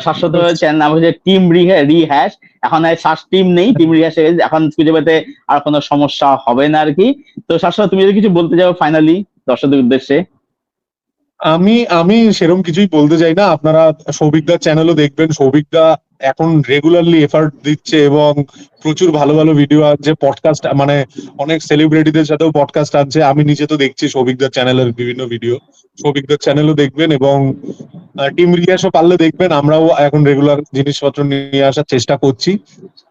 শাশ্বত চ্যানেল নাম হচ্ছে টিম রিহ্যাশ। এখন আর শ্বাস টিম নেই, টিম রিহ্যাশ এখন খুঁজে পেতে আর কোনো সমস্যা হবে না আর কি। তো শাশ্বত, তুমি যদি কিছু বলতে চাও ফাইনালি দর্শকদের উদ্দেশ্যে। আমি আমি সেরকম কিছুই বলতে চাই না। আপনারা সৌভিকদার চ্যানেলও দেখবেন। সৌভিকদা এখন রেগুলারলি এফার্ট দিচ্ছে এবং প্রচুর ভালো ভালো ভিডিও আছে, পডকাস্ট মানে অনেক সেলিব্রিটিদের সাথেও পডকাস্ট আছে। আমি নিজে তো দেখছি সৌভিকদার চ্যানেলের বিভিন্ন ভিডিও। সৌভিকদার চ্যানেলও দেখবেন এবং টিম রিয়াসও পারলে দেখবেন। আমরাও এখন রেগুলার জিনিসপত্র নিয়ে আসার চেষ্টা করছি,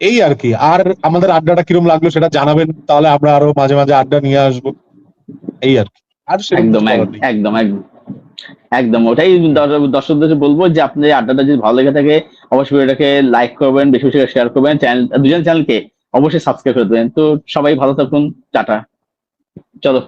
এই আর কি। আর আমাদের আড্ডাটা কিরম লাগলো সেটা জানাবেন, তাহলে আমরা আরো মাঝে মাঝে আড্ডা নিয়ে আসবো, এই আর কি। আর সেরকম একদম কিছু বলার নেই। একদম একদম একদম ওটাই দর্শকদের বলবো যে আপনাদের এই আড্ডাটা যদি ভালো লেগে থাকে অবশ্যই এটাকে লাইক করবেন, বেশি বেশি শেয়ার করবেন, চ্যানেল দুজন চ্যানেলকে অবশ্যই সাবস্ক্রাইব করে দেবেন। তো সবাই ভালো থাকুন, টাটা, চলো।